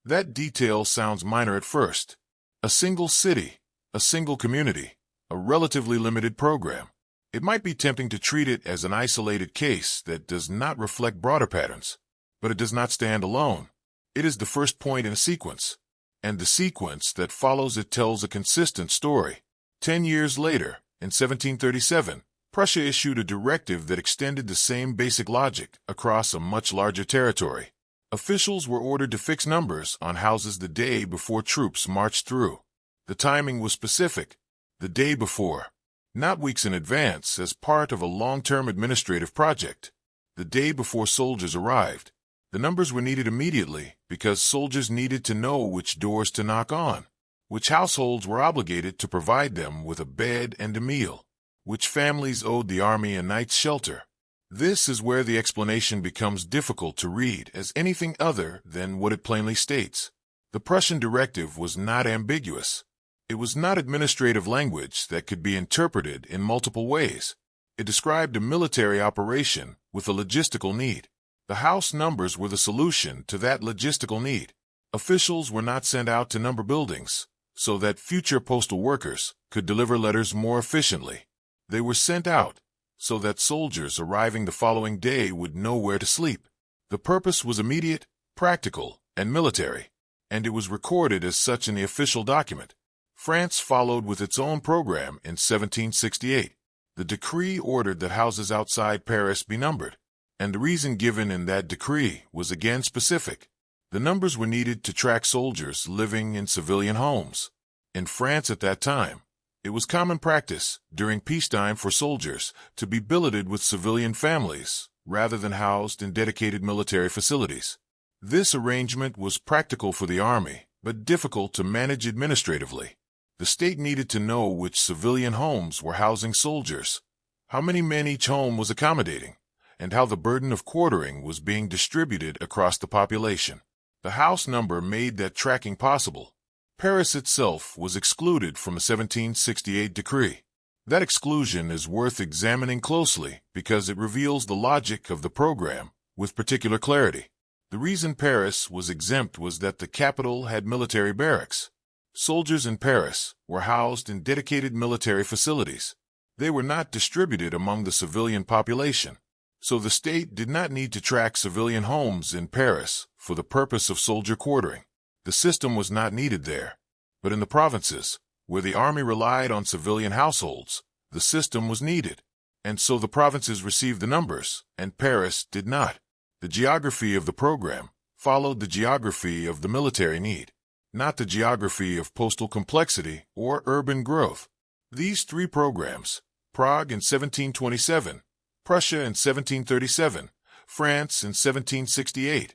That detail sounds minor at first. A single city, a single community, a relatively limited program. It might be tempting to treat it as an isolated case that does not reflect broader patterns, but it does not stand alone. It is the first point in a sequence, and the sequence that follows it tells a consistent story. 10 years later, in 1737, Prussia issued a directive that extended the same basic logic across a much larger territory. Officials were ordered to fix numbers on houses the day before troops marched through. The timing was specific, the day before, not weeks in advance as part of a long-term administrative project. The day before soldiers arrived, the numbers were needed immediately because soldiers needed to know which doors to knock on, which households were obligated to provide them with a bed and a meal, which families owed the army a night's shelter. This is where the explanation becomes difficult to read as anything other than what it plainly states. The Prussian directive was not ambiguous. It was not administrative language that could be interpreted in multiple ways. It described a military operation with a logistical need. The house numbers were the solution to that logistical need. Officials were not sent out to number buildings so that future postal workers could deliver letters more efficiently. They were sent out so that soldiers arriving the following day would know where to sleep. The purpose was immediate, practical, and military, and it was recorded as such in the official document. France followed with its own program in 1768. The decree ordered that houses outside Paris be numbered, and the reason given in that decree was again specific. The numbers were needed to track soldiers living in civilian homes. In France at that time, it was common practice during peacetime for soldiers to be billeted with civilian families rather than housed in dedicated military facilities. This arrangement was practical for the army, but difficult to manage administratively. The state needed to know which civilian homes were housing soldiers, how many men each home was accommodating, and how the burden of quartering was being distributed across the population. The house number made that tracking possible. Paris itself was excluded from a 1768 decree. That exclusion is worth examining closely because it reveals the logic of the program with particular clarity. The reason Paris was exempt was that the capital had military barracks. Soldiers in Paris were housed in dedicated military facilities. They were not distributed among the civilian population, so the state did not need to track civilian homes in Paris for the purpose of soldier quartering. The system was not needed there. But in the provinces, where the army relied on civilian households, the system was needed. And so the provinces received the numbers, and Paris did not. The geography of the program followed the geography of the military need, not the geography of postal complexity or urban growth. These three programs, Prague in 1727, Prussia in 1737, France in 1768,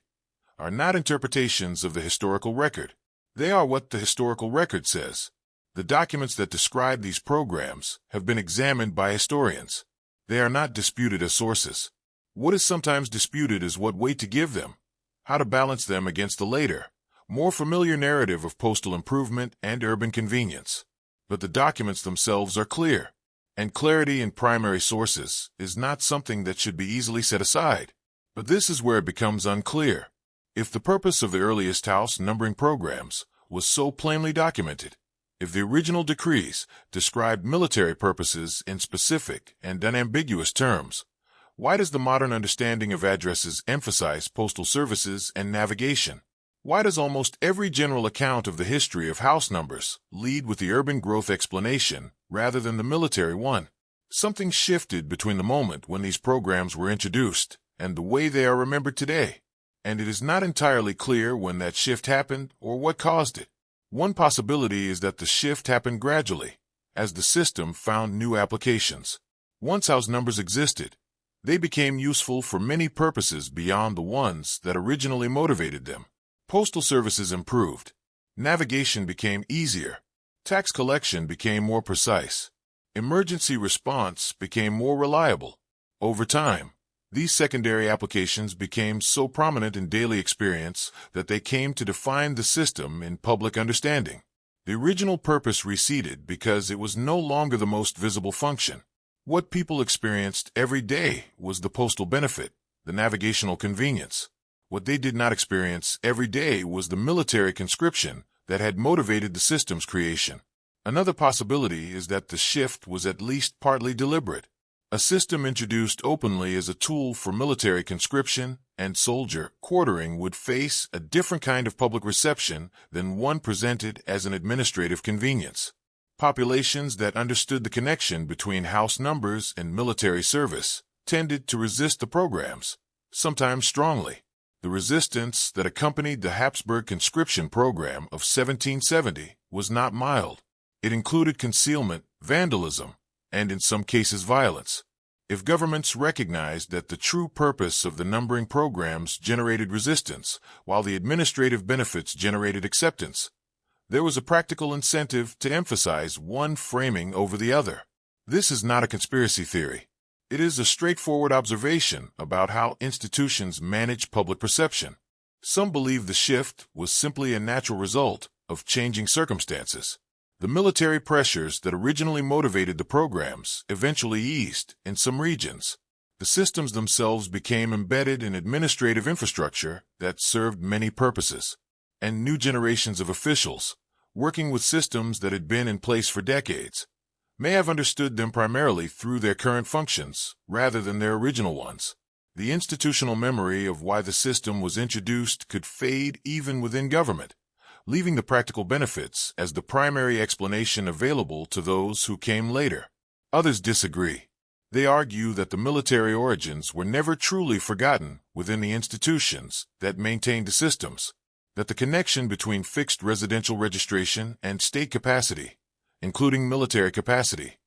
are not interpretations of the historical record. They are what the historical record says. The documents that describe these programs have been examined by historians. They are not disputed as sources. What is sometimes disputed is what weight to give them, how to balance them against the later, more familiar narrative of postal improvement and urban convenience. But the documents themselves are clear, and clarity in primary sources is not something that should be easily set aside. But this is where it becomes unclear. If the purpose of the earliest house numbering programs was so plainly documented, If the original decrees described military purposes in specific and unambiguous terms, why does the modern understanding of addresses emphasize postal services and navigation? Why does almost every general account of the history of house numbers lead with the urban growth explanation rather than the military one? Something shifted between the moment when these programs were introduced and the way they are remembered today, and it is not entirely clear when that shift happened or what caused it. One possibility is that the shift happened gradually, as the system found new applications. Once house numbers existed, they became useful for many purposes beyond the ones that originally motivated them. Postal services improved. Navigation became easier. Tax collection became more precise. Emergency response became more reliable. Over time, these secondary applications became so prominent in daily experience that they came to define the system in public understanding. The original purpose receded because it was no longer the most visible function. What people experienced every day was the postal benefit, the navigational convenience. What they did not experience every day was the military conscription that had motivated the system's creation. Another possibility is that the shift was at least partly deliberate. A system introduced openly as a tool for military conscription and soldier quartering would face a different kind of public reception than one presented as an administrative convenience. Populations that understood the connection between house numbers and military service tended to resist the programs, sometimes strongly. The resistance that accompanied the Habsburg conscription program of 1770 was not mild. It included concealment, vandalism, and in some cases violence. If governments recognized that the true purpose of the numbering programs generated resistance, while the administrative benefits generated acceptance, there was a practical incentive to emphasize one framing over the other. This is not a conspiracy theory. It is a straightforward observation about how institutions manage public perception. Some believe the shift was simply a natural result of changing circumstances. The military pressures that originally motivated the programs eventually eased in some regions. The systems themselves became embedded in administrative infrastructure that served many purposes, and new generations of officials, working with systems that had been in place for decades, may have understood them primarily through their current functions rather than their original ones. The institutional memory of why the system was introduced could fade even within government, leaving the practical benefits as the primary explanation available to those who came later. Others disagree. They argue that the military origins were never truly forgotten within the institutions that maintained the systems, that the connection between fixed residential registration and state capacity, including military capacity,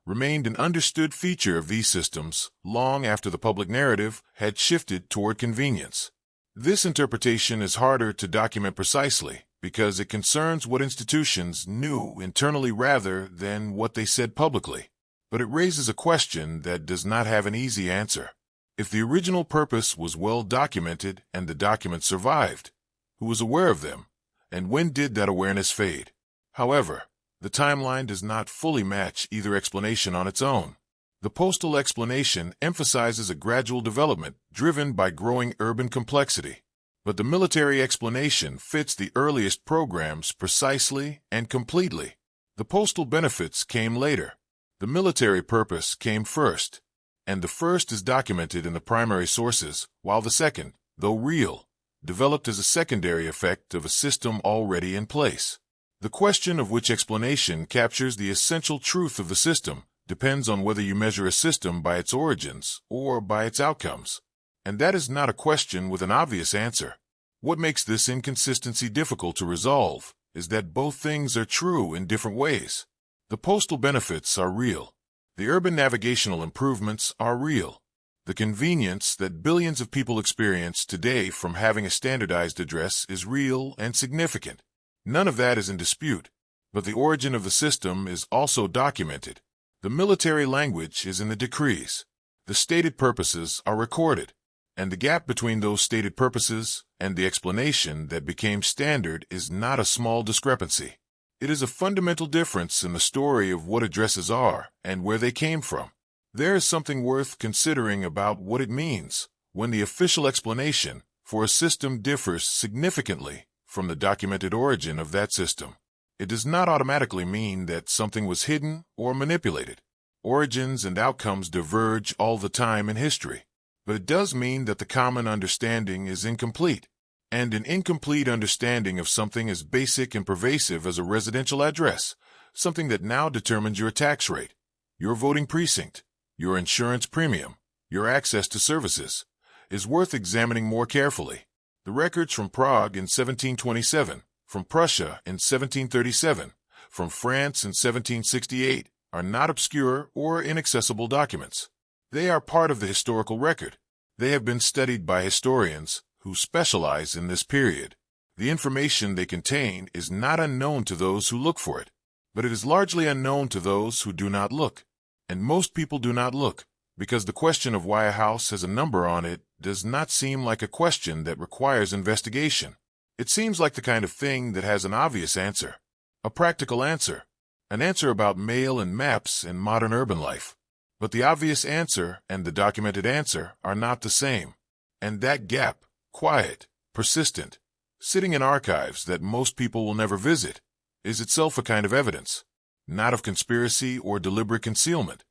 remained an understood feature of these systems long after the public narrative had shifted toward convenience. This interpretation is harder to document precisely because it concerns what institutions knew internally rather than what they said publicly. But it raises a question that does not have an easy answer. If the original purpose was well documented and the documents survived, who was aware of them, and when did that awareness fade? However, the timeline does not fully match either explanation on its own. The postal explanation emphasizes a gradual development driven by growing urban complexity. But the military explanation fits the earliest programs precisely and completely. The postal benefits came later. The military purpose came first, and the first is documented in the primary sources, while the second, though real, developed as a secondary effect of a system already in place. The question of which explanation captures the essential truth of the system depends on whether you measure a system by its origins or by its outcomes. And that is not a question with an obvious answer. What makes this inconsistency difficult to resolve is that both things are true in different ways. The postal benefits are real. The urban navigational improvements are real. The convenience that billions of people experience today from having a standardized address is real and significant. None of that is in dispute, but the origin of the system is also documented. The military language is in the decrees. The stated purposes are recorded, and the gap between those stated purposes and the explanation that became standard is not a small discrepancy. It is a fundamental difference in the story of what addresses are and where they came from. There is something worth considering about what it means when the official explanation for a system differs significantly from the documented origin of that system. It does not automatically mean that something was hidden or manipulated. Origins and outcomes diverge all the time in history, but it does mean that the common understanding is incomplete. And an incomplete understanding of something as basic and pervasive as a residential address, something that now determines your tax rate, your voting precinct, your insurance premium, your access to services, is worth examining more carefully. The records from Prague in 1727, from Prussia in 1737, from France in 1768 are not obscure or inaccessible documents. They are part of the historical record. They have been studied by historians who specialize in this period. The information they contain is not unknown to those who look for it, but it is largely unknown to those who do not look. And most people do not look, because the question of why a house has a number on it does not seem like a question that requires investigation. It seems like the kind of thing that has an obvious answer, a practical answer, an answer about mail and maps in modern urban life. But the obvious answer and the documented answer are not the same. And that gap, quiet, persistent, sitting in archives that most people will never visit, is itself a kind of evidence, not of conspiracy or deliberate concealment,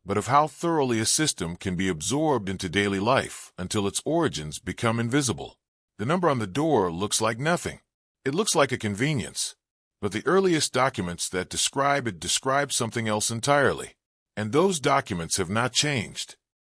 but of how thoroughly a system can be absorbed into daily life until its origins become invisible. The number on the door looks like nothing. It looks like a convenience. But the earliest documents that describe it describe something else entirely. And those documents have not changed.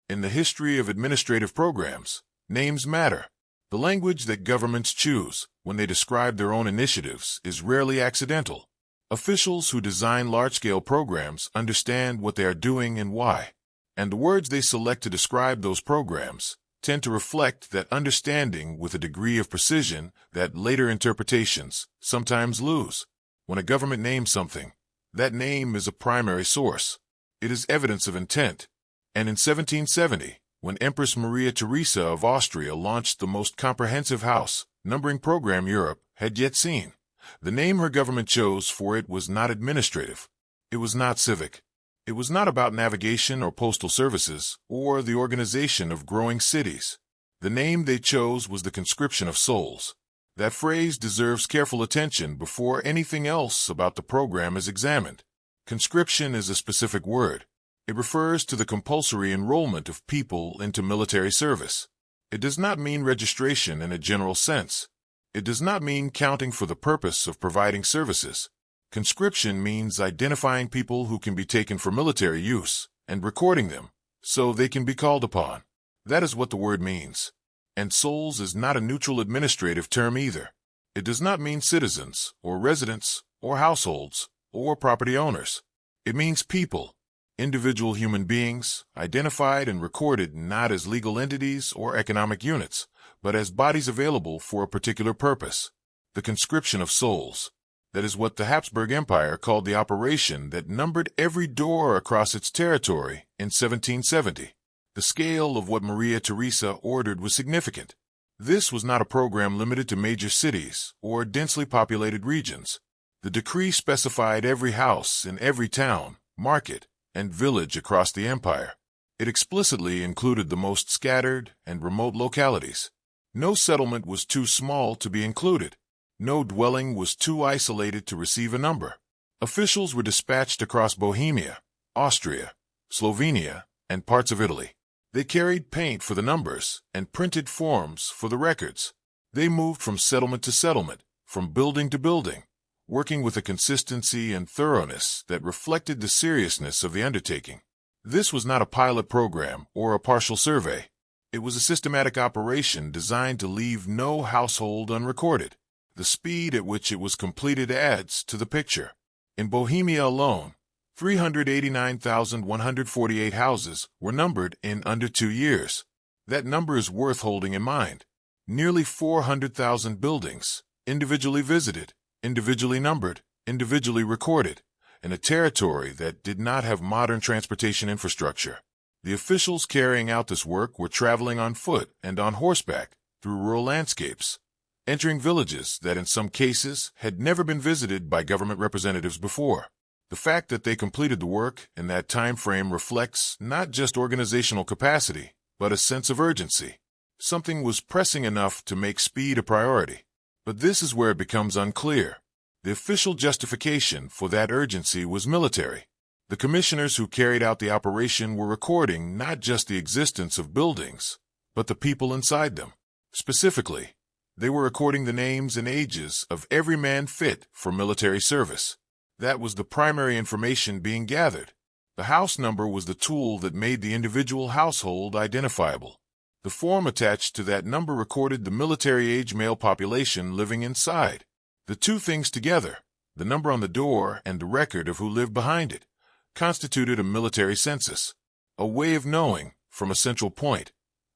In the history of administrative programs, names matter. The language that governments choose when they describe their own initiatives is rarely accidental. Officials who design large-scale programs understand what they are doing and why. And the words they select to describe those programs tend to reflect that understanding with a degree of precision that later interpretations sometimes lose. When a government names something, that name is a primary source. It is evidence of intent. And in 1770, when Empress Maria Theresa of Austria launched the most comprehensive house numbering program Europe had yet seen, the name her government chose for it was not administrative. It was not civic. It was not about navigation or postal services or the organization of growing cities. The name they chose was the conscription of souls. That phrase deserves careful attention before anything else about the program is examined. Conscription is a specific word. It refers to the compulsory enrollment of people into military service. It does not mean registration in a general sense. It does not mean counting for the purpose of providing services. Conscription means identifying people who can be taken for military use and recording them so they can be called upon. That is what the word means. And souls is not a neutral administrative term either. It does not mean citizens or residents or households or property owners. It means people, individual human beings, identified and recorded not as legal entities or economic units, but as bodies available for a particular purpose. The conscription of souls. That is what the Habsburg Empire called the operation that numbered every door across its territory in 1770. The scale of what Maria Theresa ordered was significant. This was not a program limited to major cities or densely populated regions. The decree specified every house in every town, market, and village across the empire. It explicitly included the most scattered and remote localities. No settlement was too small to be included. No dwelling was too isolated to receive a number. Officials were dispatched across Bohemia, Austria, Slovenia, and parts of Italy. They carried paint for the numbers and printed forms for the records. They moved from settlement to settlement, from building to building, working with a consistency and thoroughness that reflected the seriousness of the undertaking. This was not a pilot program or a partial survey. It was a systematic operation designed to leave no household unrecorded. The speed at which it was completed adds to the picture. In Bohemia alone, 389,148 houses were numbered in under 2 years. That number is worth holding in mind. Nearly 400,000 buildings, individually visited, individually numbered, individually recorded, in a territory that did not have modern transportation infrastructure. The officials carrying out this work were traveling on foot and on horseback through rural landscapes, entering villages that in some cases had never been visited by government representatives before. The fact that they completed the work in that time frame reflects not just organizational capacity, but a sense of urgency. Something was pressing enough to make speed a priority. But this is where it becomes unclear. The official justification for that urgency was military. The commissioners who carried out the operation were recording not just the existence of buildings, but the people inside them. Specifically, they were recording the names and ages of every man fit for military service. That was the primary information being gathered. The house number was the tool that made the individual household identifiable. The form attached to that number recorded the military-age male population living inside. The two things together, the number on the door and the record of who lived behind it, constituted a military census, a way of knowing, from a central point,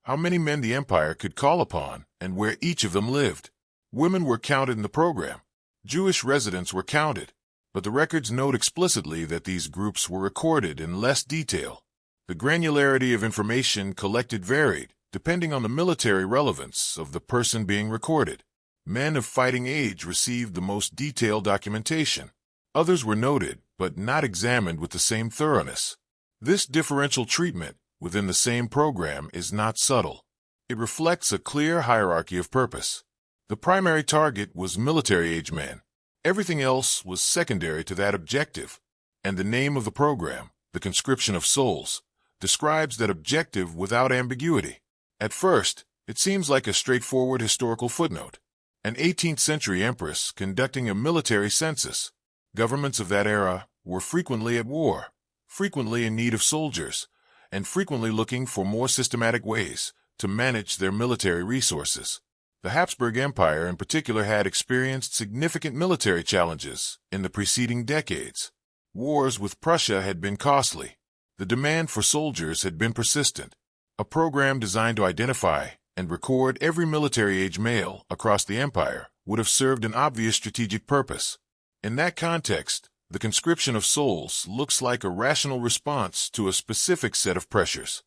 how many men the empire could call upon and where each of them lived. Women were counted in the program. Jewish residents were counted, but the records note explicitly that these groups were recorded in less detail. The granularity of information collected varied, depending on the military relevance of the person being recorded. Men of fighting age received the most detailed documentation. Others were noted, but not examined with the same thoroughness. This differential treatment within the same program is not subtle. It reflects a clear hierarchy of purpose. The primary target was military-age men. Everything else was secondary to that objective. And the name of the program, the conscription of souls, describes that objective without ambiguity. At first, it seems like a straightforward historical footnote. An 18th century empress conducting a military census. Governments of that era were frequently at war, frequently in need of soldiers, and frequently looking for more systematic ways to manage their military resources. The Habsburg Empire in particular had experienced significant military challenges in the preceding decades. Wars with Prussia had been costly. The demand for soldiers had been persistent. A program designed to identify and record every military-age male across the empire would have served an obvious strategic purpose. In that context, the conscription of souls looks like a rational response to a specific set of pressures.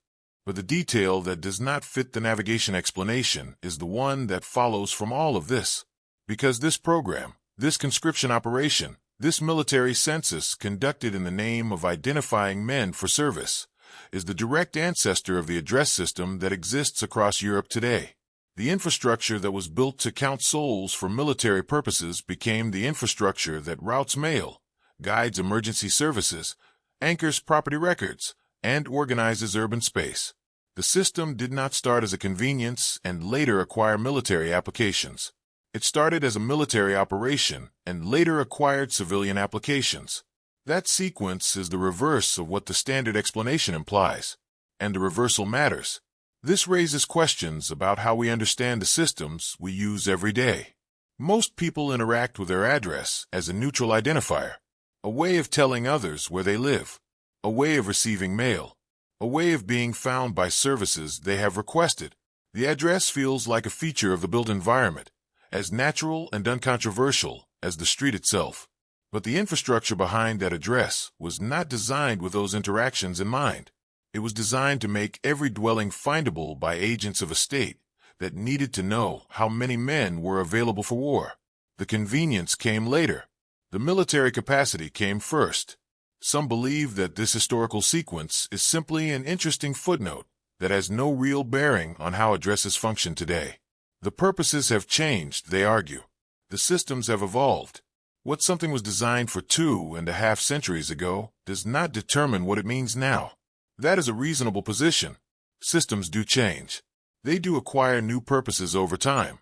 But the detail that does not fit the navigation explanation is the one that follows from all of this. Because this program, this conscription operation, this military census conducted in the name of identifying men for service, is the direct ancestor of the address system that exists across Europe today. The infrastructure that was built to count souls for military purposes became the infrastructure that routes mail, guides emergency services, anchors property records, and organizes urban space. The system did not start as a convenience and later acquire military applications. It started as a military operation and later acquired civilian applications. That sequence is the reverse of what the standard explanation implies, and the reversal matters. This raises questions about how we understand the systems we use every day. Most people interact with their address as a neutral identifier, a way of telling others where they live, a way of receiving mail, a way of being found by services they have requested. The address feels like a feature of the built environment, as natural and uncontroversial as the street itself. But the infrastructure behind that address was not designed with those interactions in mind. It was designed to make every dwelling findable by agents of a state that needed to know how many men were available for war. The convenience came later. The military capacity came first. Some believe that this historical sequence is simply an interesting footnote that has no real bearing on how addresses function today. The purposes have changed, they argue. The systems have evolved. What something was designed for 2.5 centuries ago does not determine what it means now. That is a reasonable position. Systems do change. They do acquire new purposes over time.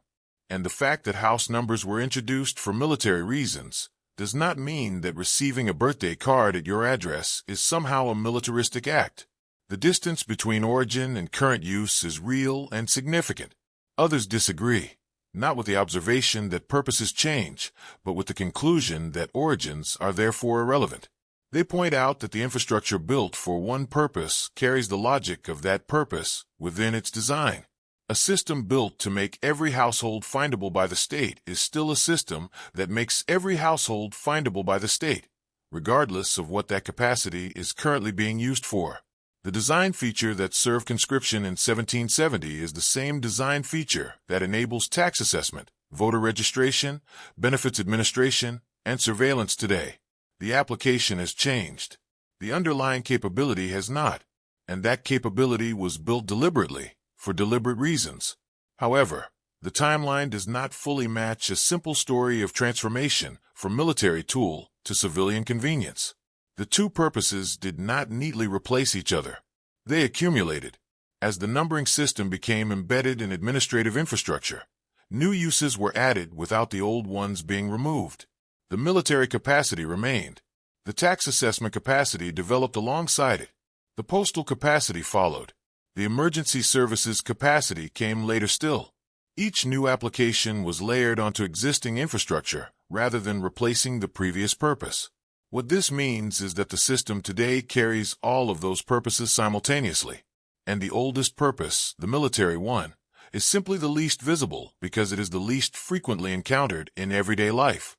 And the fact that house numbers were introduced for military reasons does not mean that receiving a birthday card at your address is somehow a militaristic act. The distance between origin and current use is real and significant. Others disagree. Not with the observation that purposes change, but with the conclusion that origins are therefore irrelevant. They point out that the infrastructure built for one purpose carries the logic of that purpose within its design. A system built to make every household findable by the state is still a system that makes every household findable by the state, regardless of what that capacity is currently being used for. The design feature that served conscription in 1770 is the same design feature that enables tax assessment, voter registration, benefits administration, and surveillance today. The application has changed. The underlying capability has not, and that capability was built deliberately, for deliberate reasons. However, the timeline does not fully match a simple story of transformation from military tool to civilian convenience. The two purposes did not neatly replace each other. They accumulated. As the numbering system became embedded in administrative infrastructure, new uses were added without the old ones being removed. The military capacity remained. The tax assessment capacity developed alongside it. The postal capacity followed. The emergency services capacity came later still. Each new application was layered onto existing infrastructure rather than replacing the previous purpose. What this means is that the system today carries all of those purposes simultaneously. And the oldest purpose, the military one, is simply the least visible because it is the least frequently encountered in everyday life.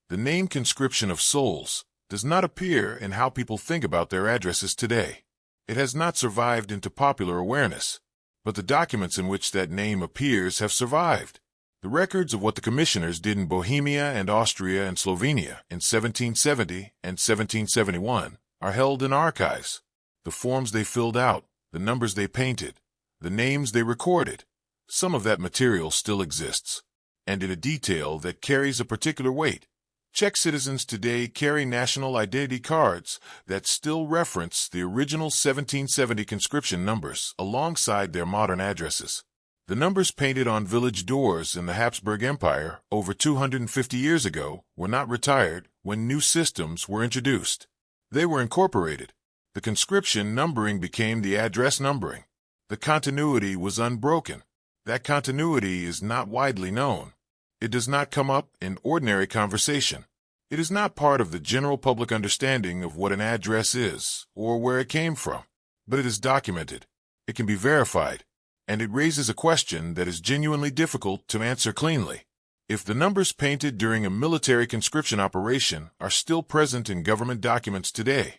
The name conscription of souls does not appear in how people think about their addresses today. It has not survived into popular awareness, but the documents in which that name appears have survived. The records of what the commissioners did in Bohemia and Austria and Slovenia in 1770 and 1771 are held in archives. The forms they filled out, the numbers they painted, the names they recorded, some of that material still exists, and in a detail that carries a particular weight. Czech citizens today carry national identity cards that still reference the original 1770 conscription numbers alongside their modern addresses. The numbers painted on village doors in the Habsburg Empire over 250 years ago were not retired when new systems were introduced. They were incorporated. The conscription numbering became the address numbering. The continuity was unbroken. That continuity is not widely known. It does not come up in ordinary conversation. It is not part of the general public understanding of what an address is or where it came from, but it is documented. It can be verified, and it raises a question that is genuinely difficult to answer cleanly. If the numbers painted during a military conscription operation are still present in government documents today,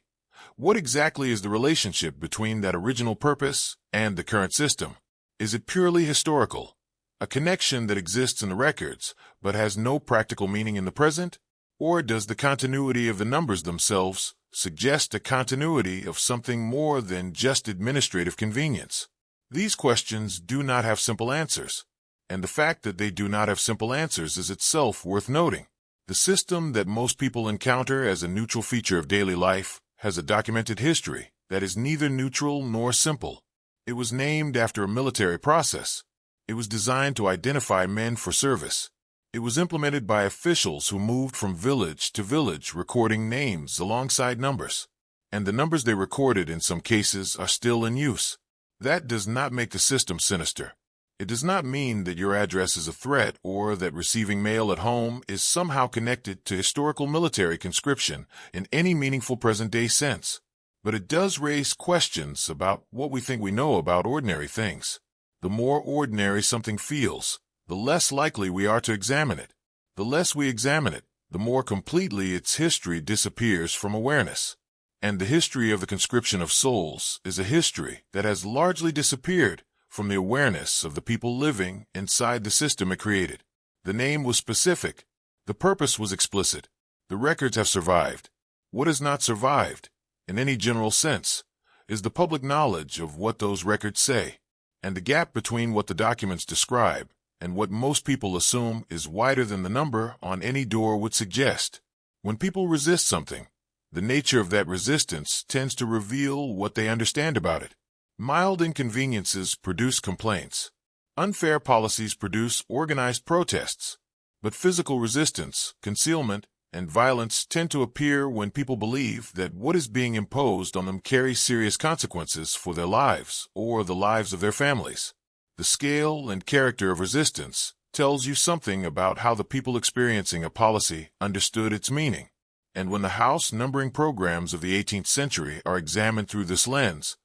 what exactly is the relationship between that original purpose and the current system? Is it purely historical? A connection that exists in the records, but has no practical meaning in the present? Or does the continuity of the numbers themselves suggest a continuity of something more than just administrative convenience? These questions do not have simple answers, and the fact that they do not have simple answers is itself worth noting. The system that most people encounter as a neutral feature of daily life has a documented history that is neither neutral nor simple. It was named after a military process. It was designed to identify men for service. It was implemented by officials who moved from village to village recording names alongside numbers. And the numbers they recorded in some cases are still in use. That does not make the system sinister. It does not mean that your address is a threat or that receiving mail at home is somehow connected to historical military conscription in any meaningful present-day sense. But it does raise questions about what we think we know about ordinary things. The more ordinary something feels, the less likely we are to examine it. The less we examine it, the more completely its history disappears from awareness. And the history of the conscription of souls is a history that has largely disappeared from the awareness of the people living inside the system it created. The name was specific. The purpose was explicit. The records have survived. What has not survived, in any general sense, is the public knowledge of what those records say. And the gap between what the documents describe and what most people assume is wider than the number on any door would suggest. When people resist something, the nature of that resistance tends to reveal what they understand about it. Mild inconveniences produce complaints. Unfair policies produce organized protests. But physical resistance, concealment, and violence tend to appear when people believe that what is being imposed on them carries serious consequences for their lives or the lives of their families. The scale and character of resistance tells you something about how the people experiencing a policy understood its meaning. And when the house numbering programs of the 18th century are examined through this lens,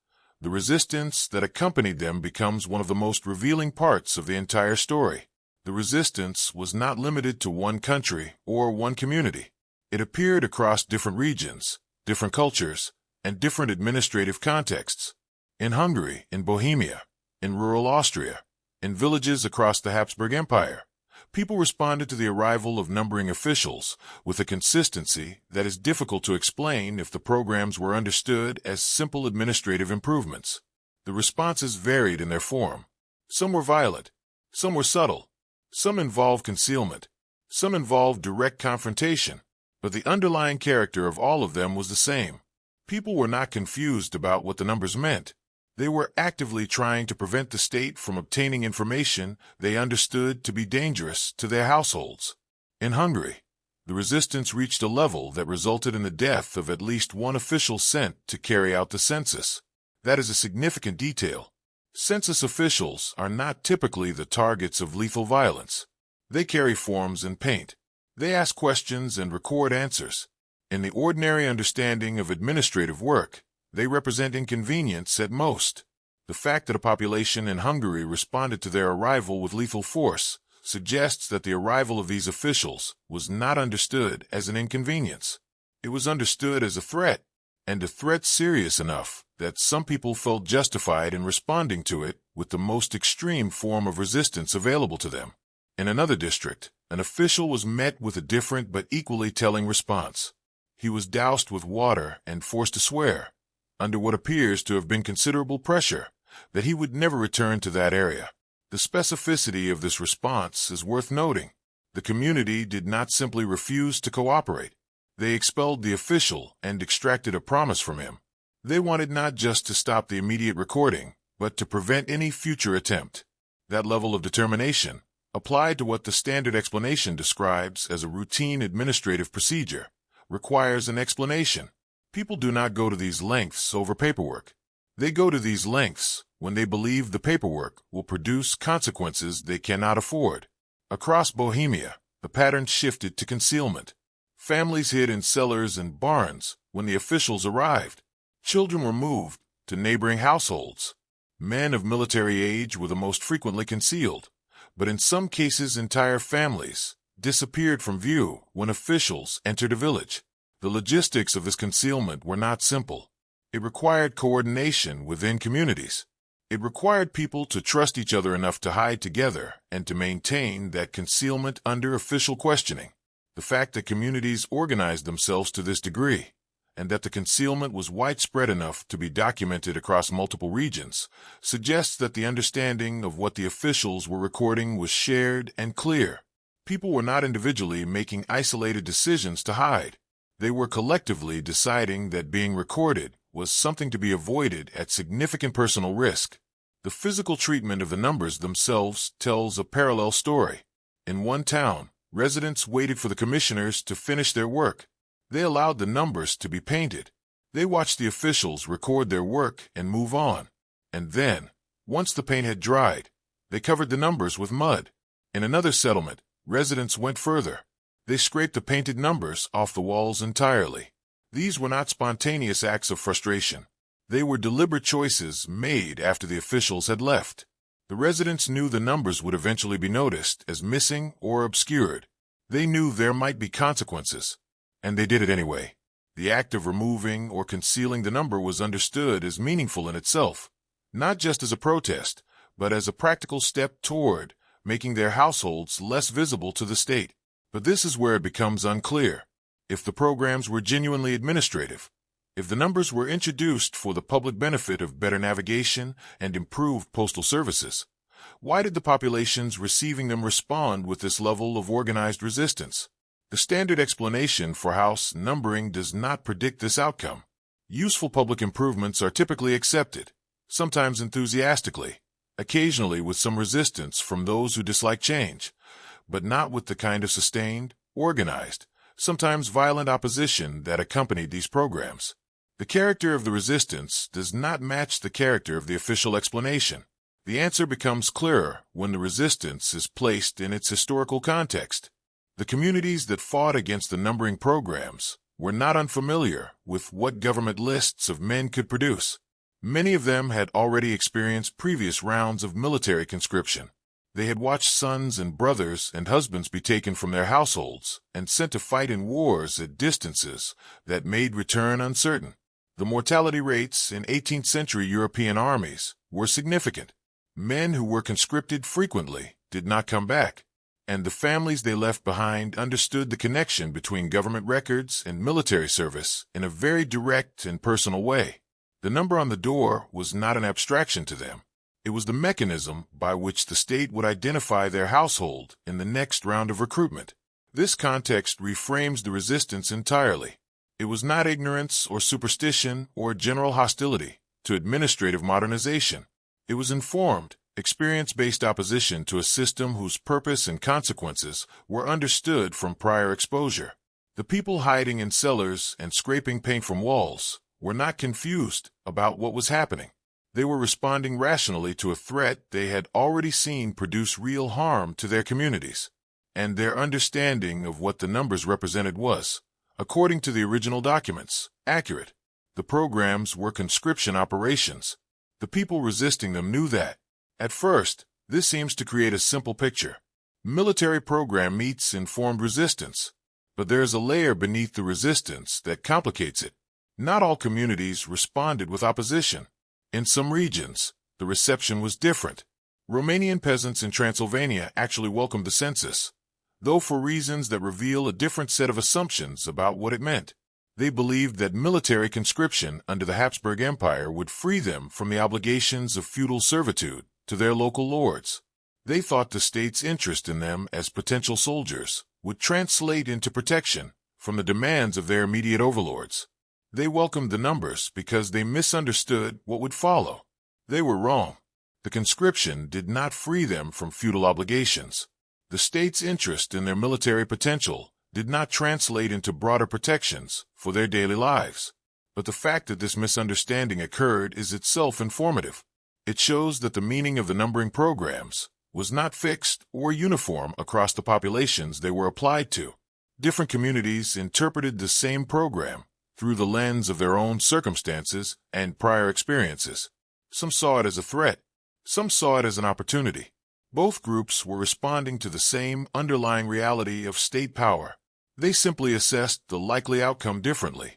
the resistance that accompanied them becomes one of the most revealing parts of the entire story. The resistance was not limited to one country or one community. It appeared across different regions, different cultures, and different administrative contexts. In Hungary, in Bohemia, in rural Austria, in villages across the Habsburg Empire, people responded to the arrival of numbering officials with a consistency that is difficult to explain if the programs were understood as simple administrative improvements. The responses varied in their form. Some were violent, some were subtle, some involved concealment, some involved direct confrontation, But the underlying character of all of them was the same. People were not confused about what the numbers meant. They were actively trying to prevent the state from obtaining information they understood to be dangerous to their households. In Hungary, the resistance reached a level that resulted in the death of at least one official sent to carry out the census. That is a significant detail. Census officials are not typically the targets of lethal violence. They carry forms and paint. They ask questions and record answers. In the ordinary understanding of administrative work, they represent inconvenience at most. The fact that a population in Hungary responded to their arrival with lethal force suggests that the arrival of these officials was not understood as an inconvenience. It was understood as a threat, and a threat serious enough that some people felt justified in responding to it with the most extreme form of resistance available to them. In another district, an official was met with a different but equally telling response. He was doused with water and forced to swear, under what appears to have been considerable pressure, that he would never return to that area. The specificity of this response is worth noting. The community did not simply refuse to cooperate. They expelled the official and extracted a promise from him. They wanted not just to stop the immediate recording, but to prevent any future attempt. That level of determination, applied to what the standard explanation describes as a routine administrative procedure, requires an explanation. People do not go to these lengths over paperwork. They go to these lengths when they believe the paperwork will produce consequences they cannot afford. Across Bohemia, the pattern shifted to concealment. Families hid in cellars and barns when the officials arrived. Children were moved to neighboring households. Men of military age were the most frequently concealed, but in some cases entire families disappeared from view when officials entered a village. The logistics of this concealment were not simple. It required coordination within communities. It required people to trust each other enough to hide together and to maintain that concealment under official questioning. The fact that communities organized themselves to this degree, and that the concealment was widespread enough to be documented across multiple regions, suggests that the understanding of what the officials were recording was shared and clear. People were not individually making isolated decisions to hide. They were collectively deciding that being recorded was something to be avoided at significant personal risk. The physical treatment of the numbers themselves tells a parallel story. In one town, residents waited for the commissioners to finish their work. They allowed the numbers to be painted. They watched the officials record their work and move on. And then, once the paint had dried, they covered the numbers with mud. In another settlement, residents went further. They scraped the painted numbers off the walls entirely. These were not spontaneous acts of frustration. They were deliberate choices made after the officials had left. The residents knew the numbers would eventually be noticed as missing or obscured. They knew there might be consequences, and they did it anyway. The act of removing or concealing the number was understood as meaningful in itself, not just as a protest, but as a practical step toward making their households less visible to the state. But this is where it becomes unclear. If the programs were genuinely administrative, if the numbers were introduced for the public benefit of better navigation and improved postal services, why did the populations receiving them respond with this level of organized resistance? The standard explanation for house numbering does not predict this outcome. Useful public improvements are typically accepted, sometimes enthusiastically, occasionally with some resistance from those who dislike change, but not with the kind of sustained, organized, sometimes violent opposition that accompanied these programs. The character of the resistance does not match the character of the official explanation. The answer becomes clearer when the resistance is placed in its historical context. The communities that fought against the numbering programs were not unfamiliar with what government lists of men could produce. Many of them had already experienced previous rounds of military conscription. They had watched sons and brothers and husbands be taken from their households and sent to fight in wars at distances that made return uncertain. The mortality rates in 18th century European armies were significant. Men who were conscripted frequently did not come back, and the families they left behind understood the connection between government records and military service in a very direct and personal way. The number on the door was not an abstraction to them. It was the mechanism by which the state would identify their household in the next round of recruitment. This context reframes the resistance entirely. It was not ignorance or superstition or general hostility to administrative modernization. It was informed, experience-based opposition to a system whose purpose and consequences were understood from prior exposure. The people hiding in cellars and scraping paint from walls were not confused about what was happening. They were responding rationally to a threat they had already seen produce real harm to their communities. And their understanding of what the numbers represented was, according to the original documents, accurate. The programs were conscription operations. The people resisting them knew that. At first, this seems to create a simple picture. Military program meets informed resistance. But there is a layer beneath the resistance that complicates it. Not all communities responded with opposition. In some regions, the reception was different. Romanian peasants in Transylvania actually welcomed the census, though for reasons that reveal a different set of assumptions about what it meant. They believed that military conscription under the Habsburg Empire would free them from the obligations of feudal servitude to their local lords. They thought the state's interest in them as potential soldiers would translate into protection from the demands of their immediate overlords. They welcomed the numbers because they misunderstood what would follow. They were wrong. The conscription did not free them from feudal obligations. The state's interest in their military potential did not translate into broader protections for their daily lives. But the fact that this misunderstanding occurred is itself informative. It shows that the meaning of the numbering programs was not fixed or uniform across the populations they were applied to. Different communities interpreted the same program through the lens of their own circumstances and prior experiences. Some saw it as a threat. Some saw it as an opportunity. Both groups were responding to the same underlying reality of state power. They simply assessed the likely outcome differently.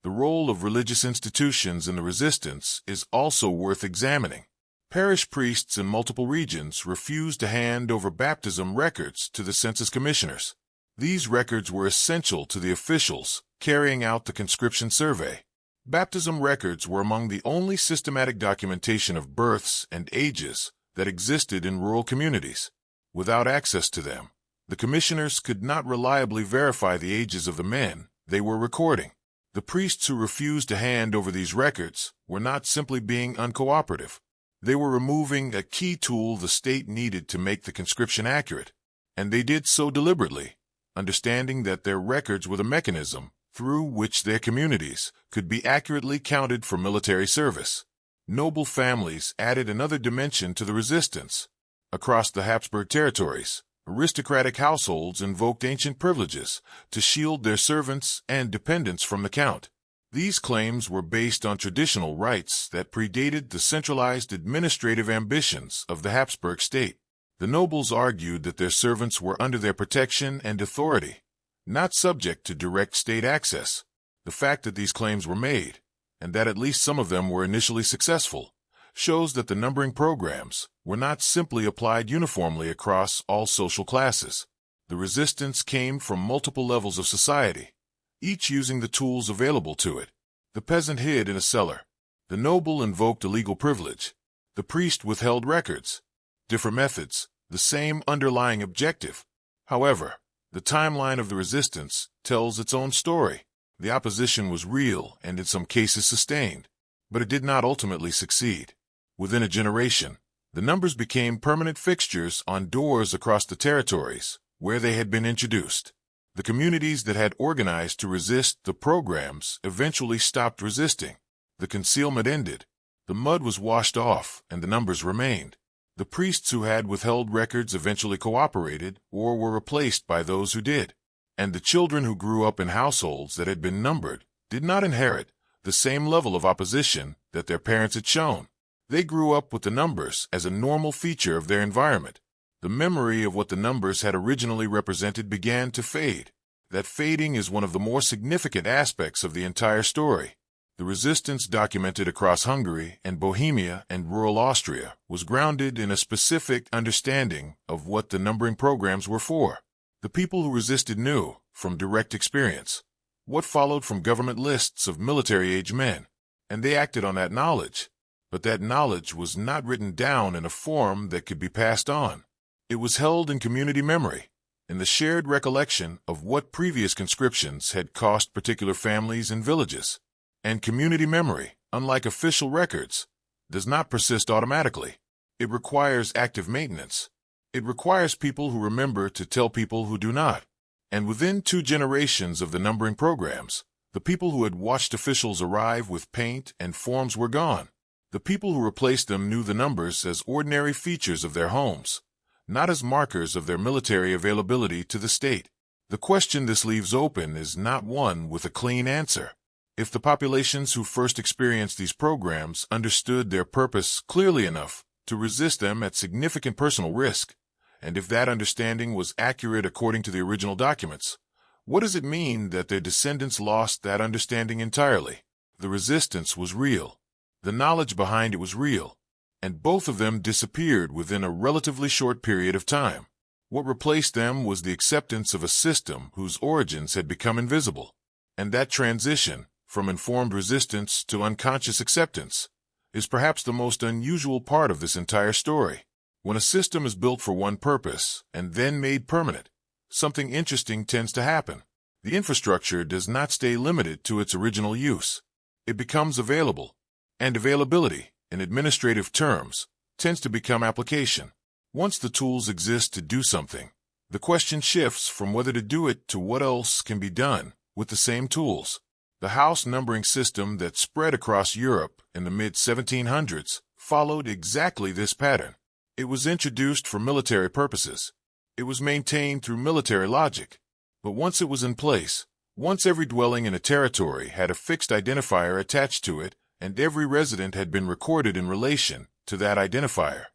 The role of religious institutions in the resistance is also worth examining. Parish priests in multiple regions refused to hand over baptism records to the census commissioners. These records were essential to the officials carrying out the conscription survey. Baptism records were among the only systematic documentation of births and ages that existed in rural communities. Without access to them, the commissioners could not reliably verify the ages of the men they were recording. The priests who refused to hand over these records were not simply being uncooperative. They were removing a key tool the state needed to make the conscription accurate, and they did so deliberately, understanding that their records were the mechanism through which their communities could be accurately counted for military service. Noble families added another dimension to the resistance. Across the Habsburg territories, aristocratic households invoked ancient privileges to shield their servants and dependents from the count. These claims were based on traditional rights that predated the centralized administrative ambitions of the Habsburg state. The nobles argued that their servants were under their protection and authority, not subject to direct state access. The fact that these claims were made, and that at least some of them were initially successful, shows that the numbering programs were not simply applied uniformly across all social classes. The resistance came from multiple levels of society, each using the tools available to it. The peasant hid in a cellar. The noble invoked a legal privilege. The priest withheld records. Different methods, the same underlying objective. However, the timeline of the resistance tells its own story. The opposition was real and in some cases sustained, but it did not ultimately succeed. Within a generation, the numbers became permanent fixtures on doors across the territories where they had been introduced. The communities that had organized to resist the programs eventually stopped resisting. The concealment ended. The mud was washed off and the numbers remained. The priests who had withheld records eventually cooperated or were replaced by those who did. And the children who grew up in households that had been numbered did not inherit the same level of opposition that their parents had shown. They grew up with the numbers as a normal feature of their environment. The memory of what the numbers had originally represented began to fade. That fading is one of the more significant aspects of the entire story. The resistance documented across Hungary and Bohemia and rural Austria was grounded in a specific understanding of what the numbering programs were for. The people who resisted knew, from direct experience, what followed from government lists of military-age men, and they acted on that knowledge. But that knowledge was not written down in a form that could be passed on. It was held in community memory, in the shared recollection of what previous conscriptions had cost particular families and villages. And community memory, unlike official records, does not persist automatically. It requires active maintenance. It requires people who remember to tell people who do not. And within 2 generations of the numbering programs, the people who had watched officials arrive with paint and forms were gone. The people who replaced them knew the numbers as ordinary features of their homes, not as markers of their military availability to the state. The question this leaves open is not one with a clean answer. If the populations who first experienced these programs understood their purpose clearly enough to resist them at significant personal risk, and if that understanding was accurate according to the original documents, what does it mean that their descendants lost that understanding entirely? The resistance was real. The knowledge behind it was real. And both of them disappeared within a relatively short period of time. What replaced them was the acceptance of a system whose origins had become invisible. And that transition, from informed resistance to unconscious acceptance, is perhaps the most unusual part of this entire story. When a system is built for one purpose and then made permanent, something interesting tends to happen. The infrastructure does not stay limited to its original use. It becomes available, and availability, in administrative terms, tends to become application. Once the tools exist to do something, the question shifts from whether to do it to what else can be done with the same tools. The house numbering system that spread across Europe in the mid-1700s followed exactly this pattern. It was introduced for military purposes. It was maintained through military logic. But once it was in place, once every dwelling in a territory had a fixed identifier attached to it, and every resident had been recorded in relation to that identifier,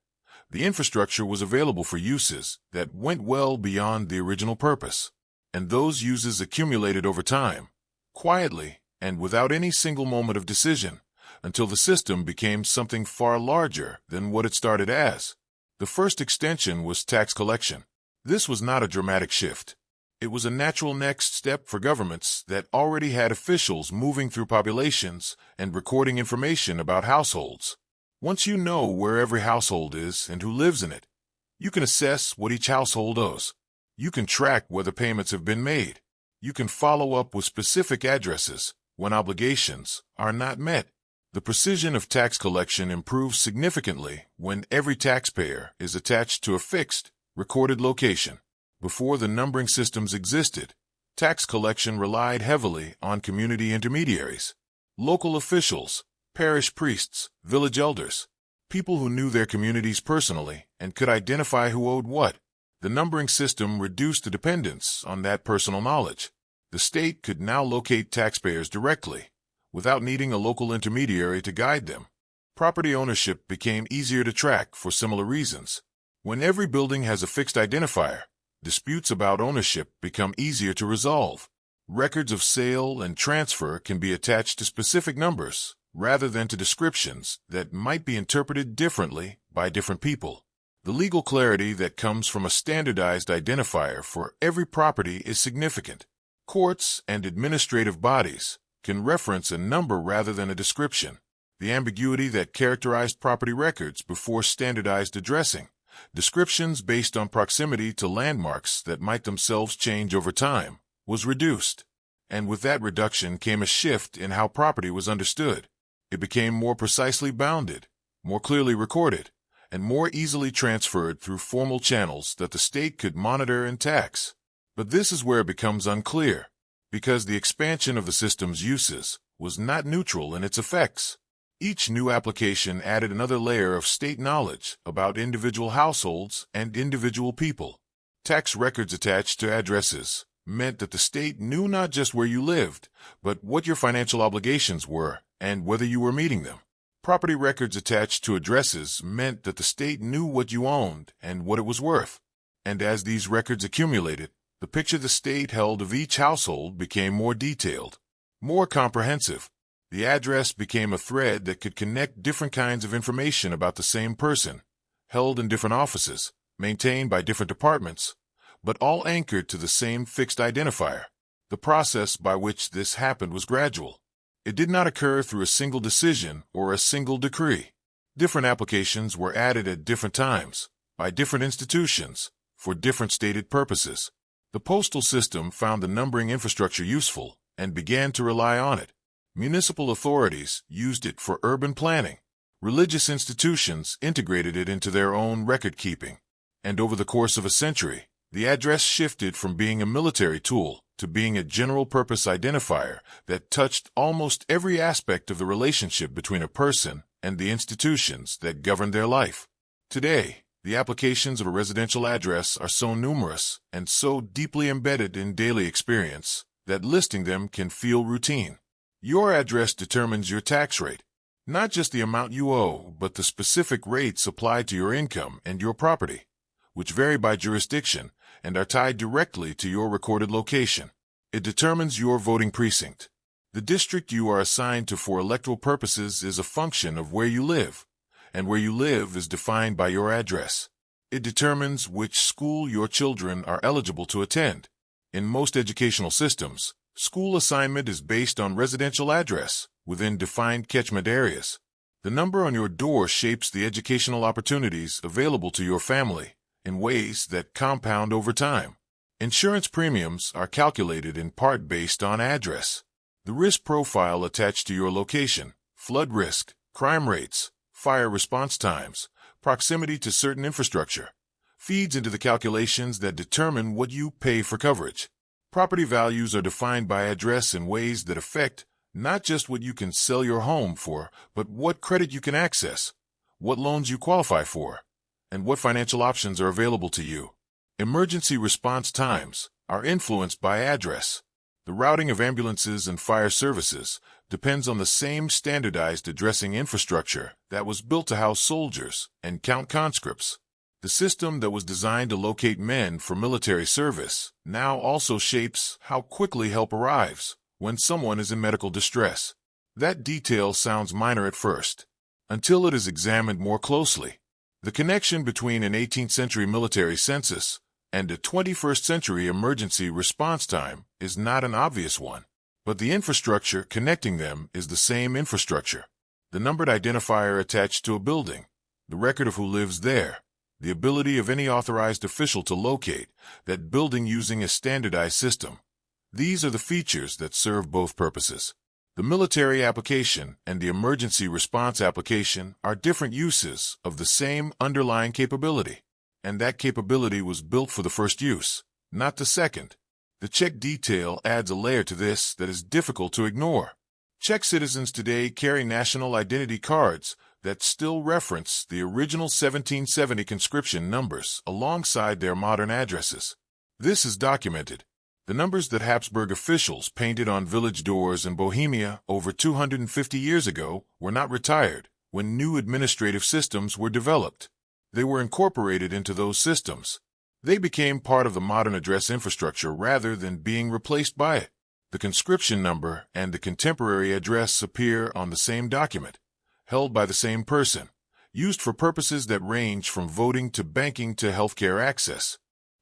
the infrastructure was available for uses that went well beyond the original purpose. And those uses accumulated over time, quietly and without any single moment of decision, until the system became something far larger than what it started as. The first extension was tax collection. This was not a dramatic shift. It was a natural next step for governments that already had officials moving through populations and recording information about households. Once you know where every household is and who lives in it, you can assess what each household owes. You can track whether payments have been made. You can follow up with specific addresses when obligations are not met. The precision of tax collection improves significantly when every taxpayer is attached to a fixed, recorded location. Before the numbering systems existed, tax collection relied heavily on community intermediaries, local officials, parish priests, village elders, people who knew their communities personally and could identify who owed what. The numbering system reduced the dependence on that personal knowledge. The state could now locate taxpayers directly, without needing a local intermediary to guide them. Property ownership became easier to track for similar reasons. When every building has a fixed identifier, disputes about ownership become easier to resolve. Records of sale and transfer can be attached to specific numbers rather than to descriptions that might be interpreted differently by different people. The legal clarity that comes from a standardized identifier for every property is significant. Courts and administrative bodies can reference a number rather than a description. The ambiguity that characterized property records before standardized addressing, descriptions based on proximity to landmarks that might themselves change over time, was reduced. And with that reduction came a shift in how property was understood. It became more precisely bounded, more clearly recorded, and more easily transferred through formal channels that the state could monitor and tax. But this is where it becomes unclear, because the expansion of the system's uses was not neutral in its effects. Each new application added another layer of state knowledge about individual households and individual people. Tax records attached to addresses meant that the state knew not just where you lived, but what your financial obligations were and whether you were meeting them. Property records attached to addresses meant that the state knew what you owned and what it was worth. And as these records accumulated, the picture the state held of each household became more detailed, more comprehensive. The address became a thread that could connect different kinds of information about the same person, held in different offices, maintained by different departments, but all anchored to the same fixed identifier. The process by which this happened was gradual. It did not occur through a single decision or a single decree. Different applications were added at different times, by different institutions, for different stated purposes. The postal system found the numbering infrastructure useful and began to rely on it. Municipal authorities used it for urban planning. Religious institutions integrated it into their own record-keeping. And over the course of a century, the address shifted from being a military tool to being a general-purpose identifier that touched almost every aspect of the relationship between a person and the institutions that governed their life. Today, the applications of a residential address are so numerous and so deeply embedded in daily experience that listing them can feel routine. Your address determines your tax rate, not just the amount you owe, but the specific rates applied to your income and your property, which vary by jurisdiction and are tied directly to your recorded location. It determines your voting precinct. The district you are assigned to for electoral purposes is a function of where you live, and where you live is defined by your address. It determines which school your children are eligible to attend. In most educational systems, school assignment is based on residential address within defined catchment areas. The number on your door shapes the educational opportunities available to your family in ways that compound over time. Insurance premiums are calculated in part based on address. The risk profile attached to your location, flood risk, crime rates, fire response times, proximity to certain infrastructure, feeds into the calculations that determine what you pay for coverage. Property values are defined by address in ways that affect not just what you can sell your home for, but what credit you can access, what loans you qualify for, and what financial options are available to you. Emergency response times are influenced by address. The routing of ambulances and fire services depends on the same standardized addressing infrastructure that was built to house soldiers and count conscripts. The system that was designed to locate men for military service now also shapes how quickly help arrives when someone is in medical distress. That detail sounds minor at first, until it is examined more closely. The connection between an 18th century military census and a 21st century emergency response time is not an obvious one, but the infrastructure connecting them is the same infrastructure. The numbered identifier attached to a building, the record of who lives there, the ability of any authorized official to locate that building using a standardized system. These are the features that serve both purposes. The military application and the emergency response application are different uses of the same underlying capability, and that capability was built for the first use, not the second. The Czech detail adds a layer to this that is difficult to ignore. Czech citizens today carry national identity cards that still reference the original 1770 conscription numbers alongside their modern addresses. This is documented. The numbers that Habsburg officials painted on village doors in Bohemia over 250 years ago were not retired when new administrative systems were developed. They were incorporated into those systems. They became part of the modern address infrastructure rather than being replaced by it. The conscription number and the contemporary address appear on the same document, held by the same person, used for purposes that range from voting to banking to healthcare access.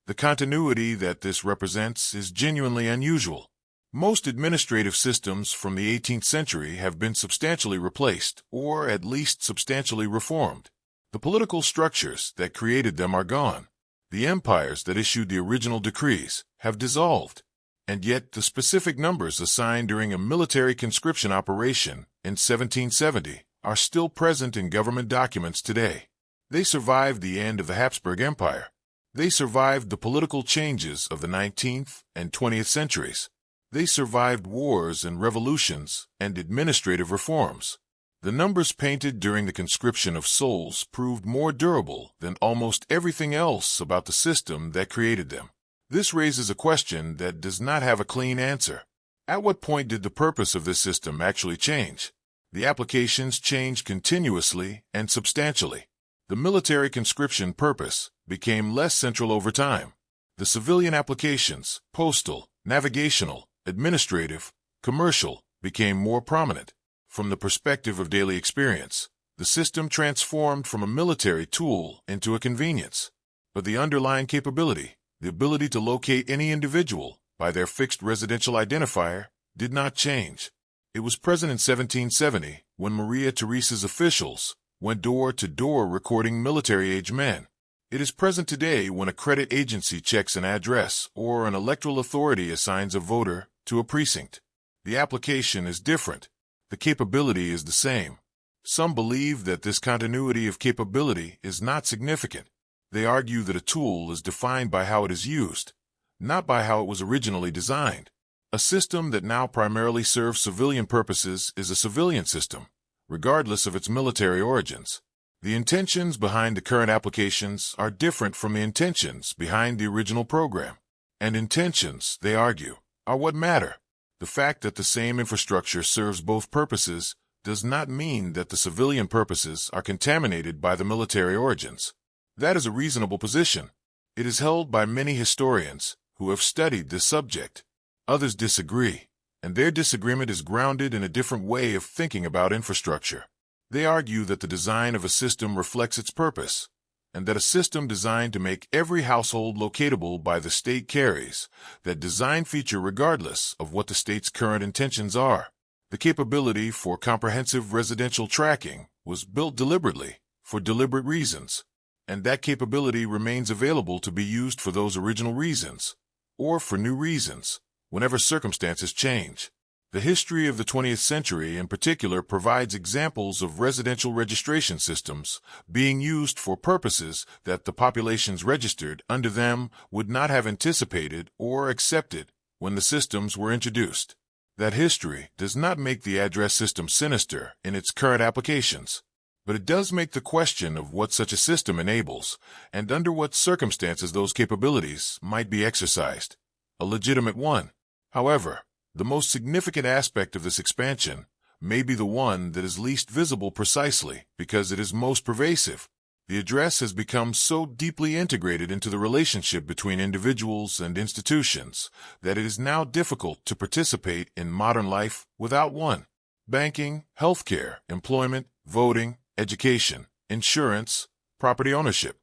The continuity that this represents is genuinely unusual. Most administrative systems from the 18th century have been substantially replaced, or at least substantially reformed. The political structures that created them are gone. The empires that issued the original decrees have dissolved. And yet the specific numbers assigned during a military conscription operation in 1770 are still present in government documents today. They survived the end of the Habsburg Empire. They survived the political changes of the 19th and 20th centuries. They survived wars and revolutions and administrative reforms. The numbers painted during the conscription of souls proved more durable than almost everything else about the system that created them. This raises a question that does not have a clean answer. At what point did the purpose of this system actually change? The applications changed continuously and substantially. The military conscription purpose became less central over time. The civilian applications, postal, navigational, administrative, commercial, became more prominent. From the perspective of daily experience, the system transformed from a military tool into a convenience. But the underlying capability, the ability to locate any individual by their fixed residential identifier, did not change. It was present in 1770 when Maria Theresa's officials went door to door recording military-age men. It is present today when a credit agency checks an address or an electoral authority assigns a voter to a precinct. The application is different. The capability is the same. Some believe that this continuity of capability is not significant. They argue that a tool is defined by how it is used, not by how it was originally designed. A system that now primarily serves civilian purposes is a civilian system, regardless of its military origins. The intentions behind the current applications are different from the intentions behind the original program. And intentions, they argue, are what matter. The fact that the same infrastructure serves both purposes does not mean that the civilian purposes are contaminated by the military origins. That is a reasonable position. It is held by many historians who have studied this subject. Others disagree, and their disagreement is grounded in a different way of thinking about infrastructure. They argue that the design of a system reflects its purpose, and that a system designed to make every household locatable by the state carries that design feature regardless of what the state's current intentions are. The capability for comprehensive residential tracking was built deliberately, for deliberate reasons, and that capability remains available to be used for those original reasons, or for new reasons, whenever circumstances change. The history of the 20th century in particular provides examples of residential registration systems being used for purposes that the populations registered under them would not have anticipated or accepted when the systems were introduced. That history does not make the address system sinister in its current applications, but it does make the question of what such a system enables and under what circumstances those capabilities might be exercised a legitimate one. However, the most significant aspect of this expansion may be the one that is least visible precisely because it is most pervasive. The address has become so deeply integrated into the relationship between individuals and institutions that it is now difficult to participate in modern life without one. Banking, healthcare, employment, voting, education, insurance, property ownership.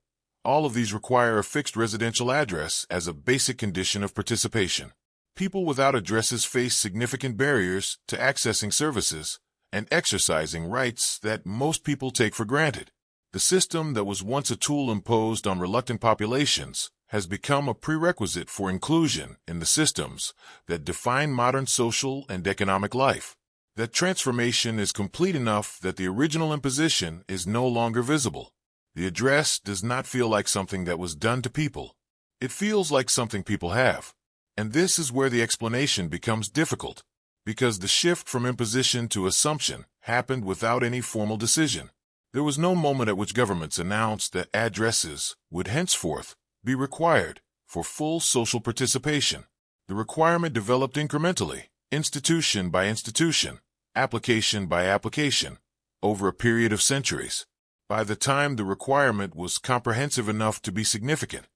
All of these require a fixed residential address as a basic condition of participation. People without addresses face significant barriers to accessing services and exercising rights that most people take for granted. The system that was once a tool imposed on reluctant populations has become a prerequisite for inclusion in the systems that define modern social and economic life. That transformation is complete enough that the original imposition is no longer visible. The address does not feel like something that was done to people. It feels like something people have. And this is where the explanation becomes difficult, because the shift from imposition to assumption happened without any formal decision. There was no moment at which governments announced that addresses would henceforth be required for full social participation. The requirement developed incrementally, institution by institution, application by application, over a period of centuries. By the time the requirement was comprehensive enough to be significant,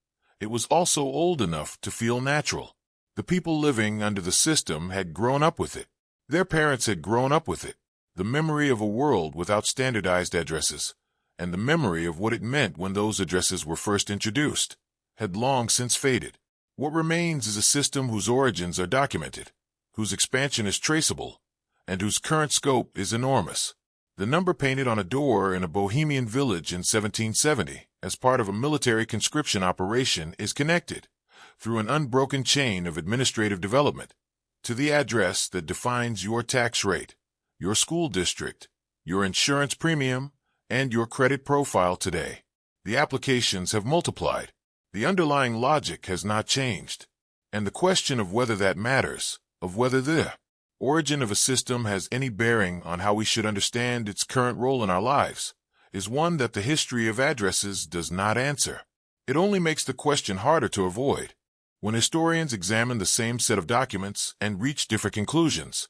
it was also old enough to feel natural. The people living under the system had grown up with it. Their parents had grown up with it. The memory of a world without standardized addresses, and the memory of what it meant when those addresses were first introduced, had long since faded. What remains is a system whose origins are documented, whose expansion is traceable, and whose current scope is enormous. The number painted on a door in a Bohemian village in 1770 as part of a military conscription operation is connected, through an unbroken chain of administrative development, to the address that defines your tax rate, your school district, your insurance premium, and your credit profile today. The applications have multiplied. The underlying logic has not changed. And the question of whether that matters, of whether the origin of a system has any bearing on how we should understand its current role in our lives, is one that the history of addresses does not answer. It only makes the question harder to avoid. When historians examine the same set of documents and reach different conclusions,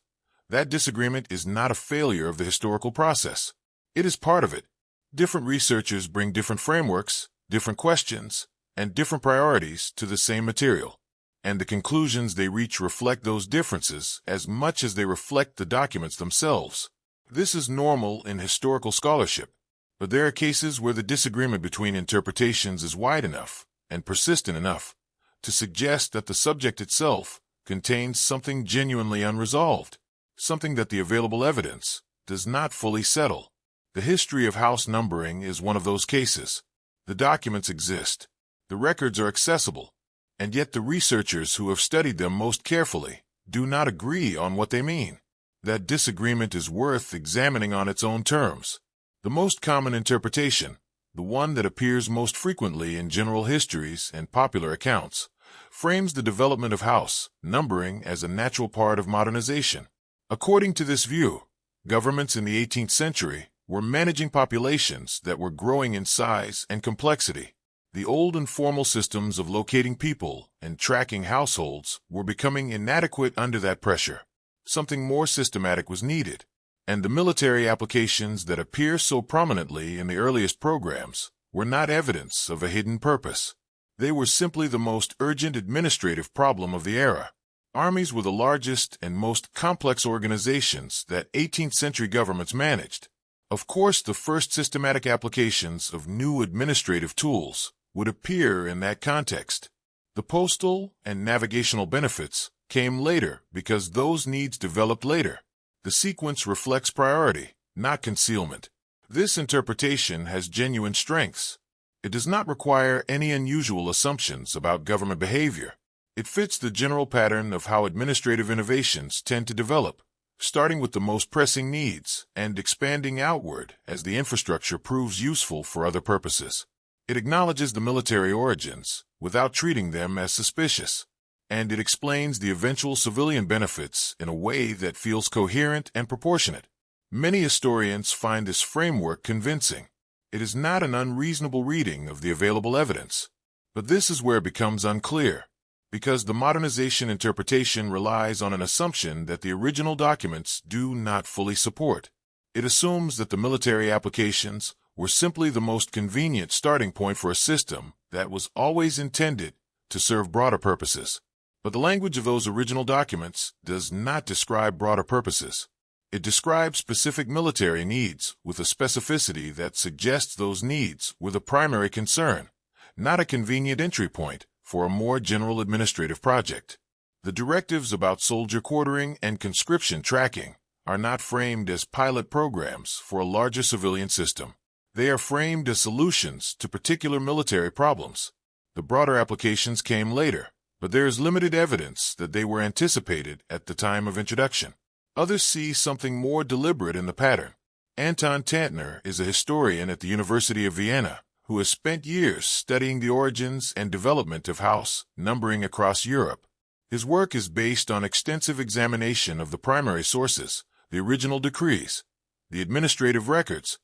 that disagreement is not a failure of the historical process. It is part of it. Different researchers bring different frameworks, different questions, and different priorities to the same material, and the conclusions they reach reflect those differences as much as they reflect the documents themselves. This is normal in historical scholarship, but there are cases where the disagreement between interpretations is wide enough and persistent enough to suggest that the subject itself contains something genuinely unresolved, something that the available evidence does not fully settle. The history of house numbering is one of those cases. The documents exist. The records are accessible. And yet the researchers who have studied them most carefully do not agree on what they mean. That disagreement is worth examining on its own terms. The most common interpretation, the one that appears most frequently in general histories and popular accounts, frames the development of house numbering as a natural part of modernization. According to this view, governments in the 18th century were managing populations that were growing in size and complexity. The old and formal systems of locating people and tracking households were becoming inadequate under that pressure. Something more systematic was needed, and the military applications that appear so prominently in the earliest programs were not evidence of a hidden purpose. They were simply the most urgent administrative problem of the era. Armies were the largest and most complex organizations that 18th century governments managed. Of course, the first systematic applications of new administrative tools would appear in that context. The postal and navigational benefits came later because those needs developed later. The sequence reflects priority, not concealment. This interpretation has genuine strengths. It does not require any unusual assumptions about government behavior. It fits the general pattern of how administrative innovations tend to develop, starting with the most pressing needs and expanding outward as the infrastructure proves useful for other purposes. It acknowledges the military origins without treating them as suspicious, and it explains the eventual civilian benefits in a way that feels coherent and proportionate. Many historians find this framework convincing. It is not an unreasonable reading of the available evidence, but this is where it becomes unclear, because the modernization interpretation relies on an assumption that the original documents do not fully support. It assumes that the military applications were simply the most convenient starting point for a system that was always intended to serve broader purposes. But the language of those original documents does not describe broader purposes. It describes specific military needs with a specificity that suggests those needs were the primary concern, not a convenient entry point for a more general administrative project. The directives about soldier quartering and conscription tracking are not framed as pilot programs for a larger civilian system. They are framed as solutions to particular military problems. The broader applications came later, but there is limited evidence that they were anticipated at the time of introduction. Others see something more deliberate in the pattern. Anton Tantner is a historian at the University of Vienna who has spent years studying the origins and development of house numbering across Europe. His work is based on extensive examination of the primary sources, the original decrees, the administrative records,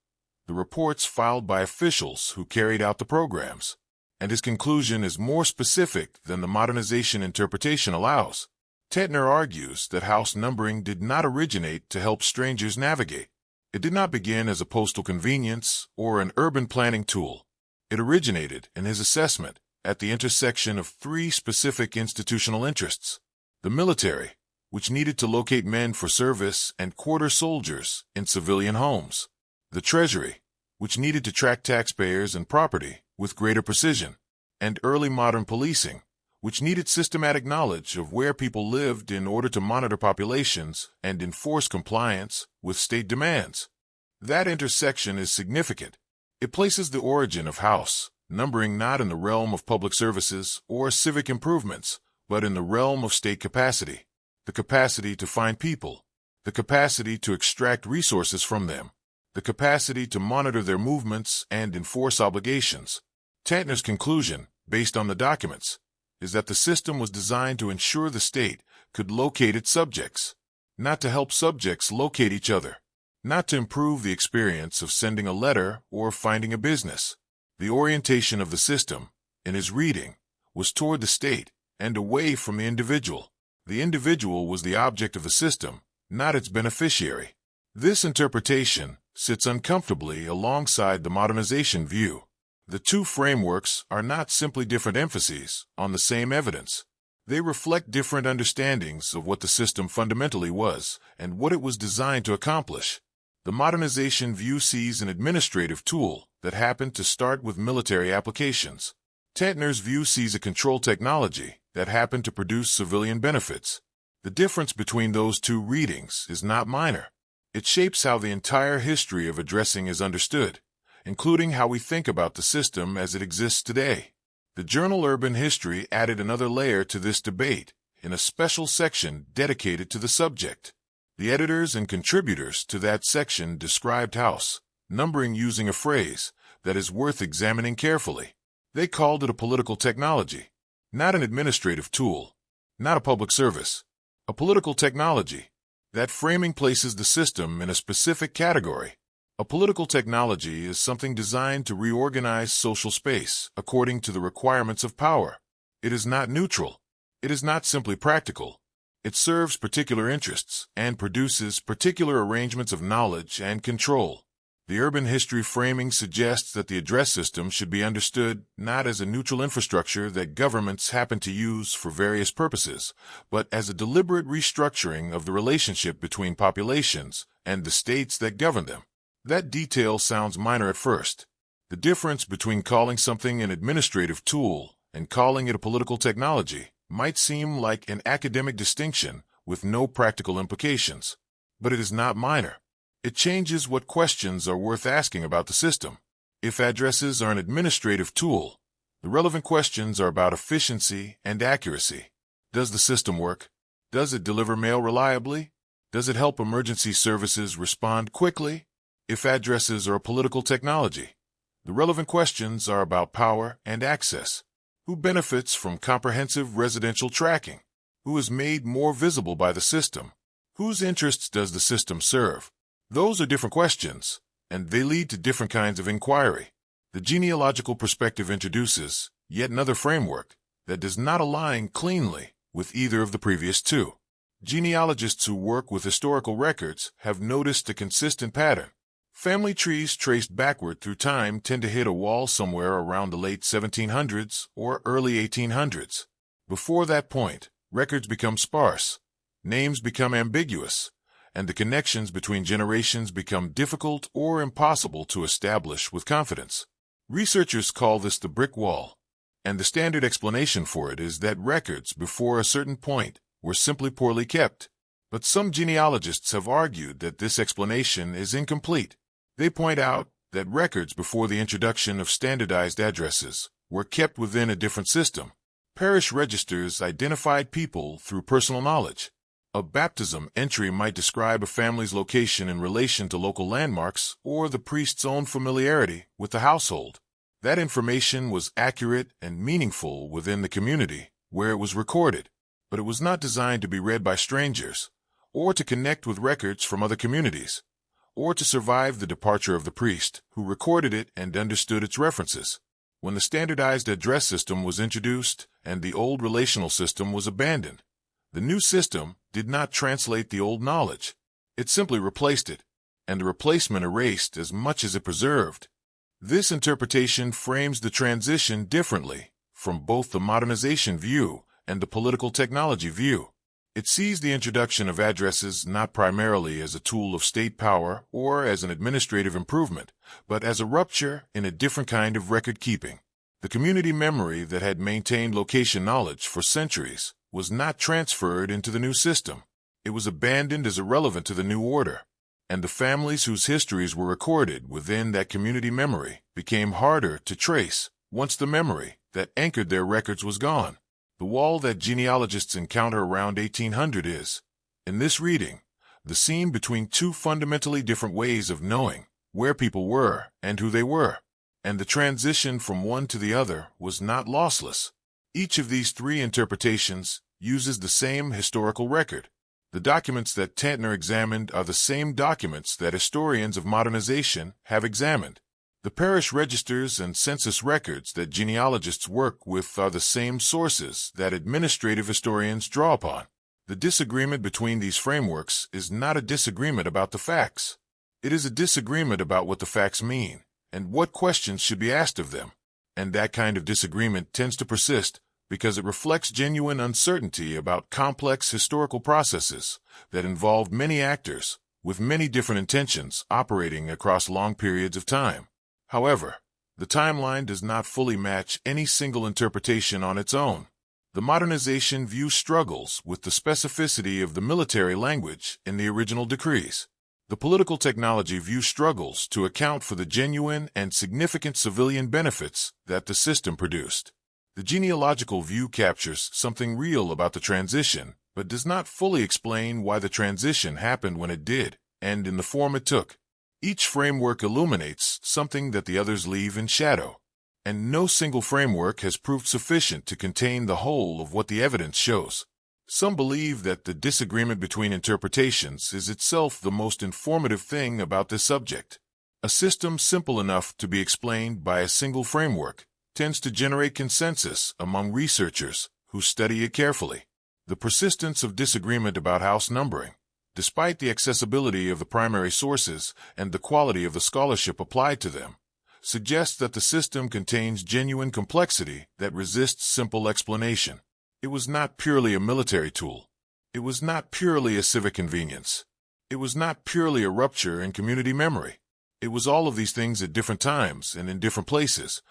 the reports filed by officials who carried out the programs, and his conclusion is more specific than the modernization interpretation allows. Tantner argues that house numbering did not originate to help strangers navigate. It did not begin as a postal convenience or an urban planning tool. It originated, in his assessment, at the intersection of three specific institutional interests: the military, which needed to locate men for service and quarter soldiers in civilian homes; the treasury, which needed to track taxpayers and property with greater precision; and early modern policing, which needed systematic knowledge of where people lived in order to monitor populations and enforce compliance with state demands. That intersection is significant. It places the origin of house numbering not in the realm of public services or civic improvements, but in the realm of state capacity, the capacity to find people, the capacity to extract resources from them, the capacity to monitor their movements and enforce obligations. Tantner's conclusion, based on the documents, is that the system was designed to ensure the state could locate its subjects, not to help subjects locate each other, not to improve the experience of sending a letter or finding a business. The orientation of the system, in his reading, was toward the state and away from the individual. The individual was the object of the system, not its beneficiary. This interpretation sits uncomfortably alongside the modernization view. The two frameworks are not simply different emphases on the same evidence. They reflect different understandings of what the system fundamentally was and what it was designed to accomplish. The modernization view sees an administrative tool that happened to start with military applications. Tantner's view sees a control technology that happened to produce civilian benefits. The difference between those two readings is not minor. It shapes how the entire history of addressing is understood. including how we think about the system as it exists today. The journal Urban History added another layer to this debate in a special section dedicated to the subject. The editors and contributors to that section described house numbering using a phrase that is worth examining carefully. They called it a political technology, not an administrative tool, not a public service, a political technology. That framing places the system in a specific category. A political technology is something designed to reorganize social space according to the requirements of power. It is not neutral. It is not simply practical. It serves particular interests and produces particular arrangements of knowledge and control. The urban history framing suggests that the address system should be understood not as a neutral infrastructure that governments happen to use for various purposes, but as a deliberate restructuring of the relationship between populations and the states that govern them. That detail sounds minor at first. The difference between calling something an administrative tool and calling it a political technology might seem like an academic distinction with no practical implications. But it is not minor. It changes what questions are worth asking about the system. If addresses are an administrative tool, the relevant questions are about efficiency and accuracy. Does the system work? Does it deliver mail reliably? Does it help emergency services respond quickly? If addresses are a political technology, the relevant questions are about power and access. Who benefits from comprehensive residential tracking? Who is made more visible by the system? Whose interests does the system serve? Those are different questions, and they lead to different kinds of inquiry. The genealogical perspective introduces yet another framework that does not align cleanly with either of the previous two. Genealogists who work with historical records have noticed a consistent pattern. Family trees traced backward through time tend to hit a wall somewhere around the late 1700s or early 1800s. Before that point, records become sparse, names become ambiguous, and the connections between generations become difficult or impossible to establish with confidence. Researchers call this the brick wall, and the standard explanation for it is that records before a certain point were simply poorly kept. But some genealogists have argued that this explanation is incomplete. They point out that records before the introduction of standardized addresses were kept within a different system. Parish registers identified people through personal knowledge. A baptism entry might describe a family's location in relation to local landmarks or the priest's own familiarity with the household. That information was accurate and meaningful within the community where it was recorded, but it was not designed to be read by strangers, or to connect with records from other communities, or to survive the departure of the priest who recorded it and understood its references. When the standardized address system was introduced and the old relational system was abandoned, the new system did not translate the old knowledge. It simply replaced it, and the replacement erased as much as it preserved. This interpretation frames the transition differently from both the modernization view and the political technology view. It sees the introduction of addresses not primarily as a tool of state power or as an administrative improvement, but as a rupture in a different kind of record keeping. The community memory that had maintained location knowledge for centuries was not transferred into the new system. It was abandoned as irrelevant to the new order, and the families whose histories were recorded within that community memory became harder to trace once the memory that anchored their records was gone. The wall that genealogists encounter around 1800 is, in this reading, the seam between two fundamentally different ways of knowing where people were and who they were, and the transition from one to the other was not lossless. Each of these three interpretations uses the same historical record. The documents that Tantner examined are the same documents that historians of modernization have examined. The parish registers and census records that genealogists work with are the same sources that administrative historians draw upon. The disagreement between these frameworks is not a disagreement about the facts. It is a disagreement about what the facts mean and what questions should be asked of them. And that kind of disagreement tends to persist because it reflects genuine uncertainty about complex historical processes that involve many actors with many different intentions operating across long periods of time. However, the timeline does not fully match any single interpretation on its own. The modernization view struggles with the specificity of the military language in the original decrees. The political technology view struggles to account for the genuine and significant civilian benefits that the system produced. The genealogical view captures something real about the transition, but does not fully explain why the transition happened when it did, and in the form it took. Each framework illuminates something that the others leave in shadow, and no single framework has proved sufficient to contain the whole of what the evidence shows. Some believe that the disagreement between interpretations is itself the most informative thing about this subject. A system simple enough to be explained by a single framework tends to generate consensus among researchers who study it carefully. The persistence of disagreement about house numbering, despite the accessibility of the primary sources and the quality of the scholarship applied to them, suggests that the system contains genuine complexity that resists simple explanation. It was not purely a military tool. It was not purely a civic convenience. It was not purely a rupture in community memory. It was all of these things at different times and in different places,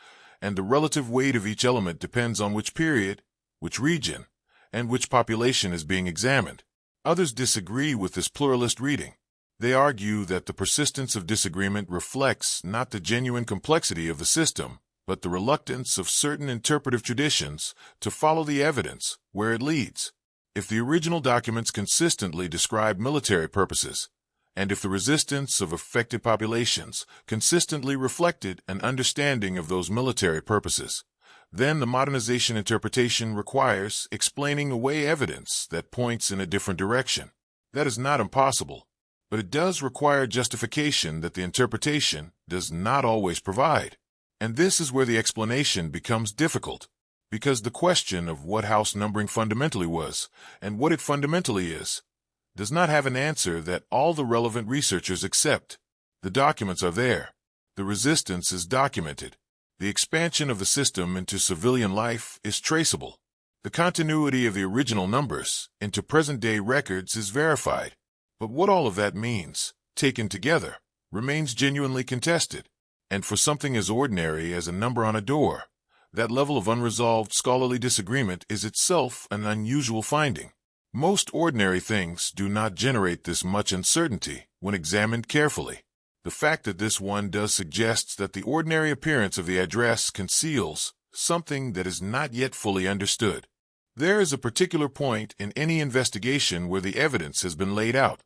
and the relative weight of each element depends on which period, which region, and which population is being examined. Others disagree with this pluralist reading. They argue that the persistence of disagreement reflects not the genuine complexity of the system, but the reluctance of certain interpretive traditions to follow the evidence where it leads. If the original documents consistently describe military purposes, and if the resistance of affected populations consistently reflected an understanding of those military purposes, then the modernization interpretation requires explaining away evidence that points in a different direction. That is not impossible, but it does require justification that the interpretation does not always provide. And this is where the explanation becomes difficult, because the question of what house numbering fundamentally was, and what it fundamentally is, does not have an answer that all the relevant researchers accept. The documents are there. The resistance is documented. The expansion of the system into civilian life is traceable. The continuity of the original numbers into present-day records is verified. But what all of that means, taken together, remains genuinely contested. And for something as ordinary as a number on a door, that level of unresolved scholarly disagreement is itself an unusual finding. Most ordinary things do not generate this much uncertainty when examined carefully. The fact that this one does suggests that the ordinary appearance of the address conceals something that is not yet fully understood. There is a particular point in any investigation where the evidence has been laid out,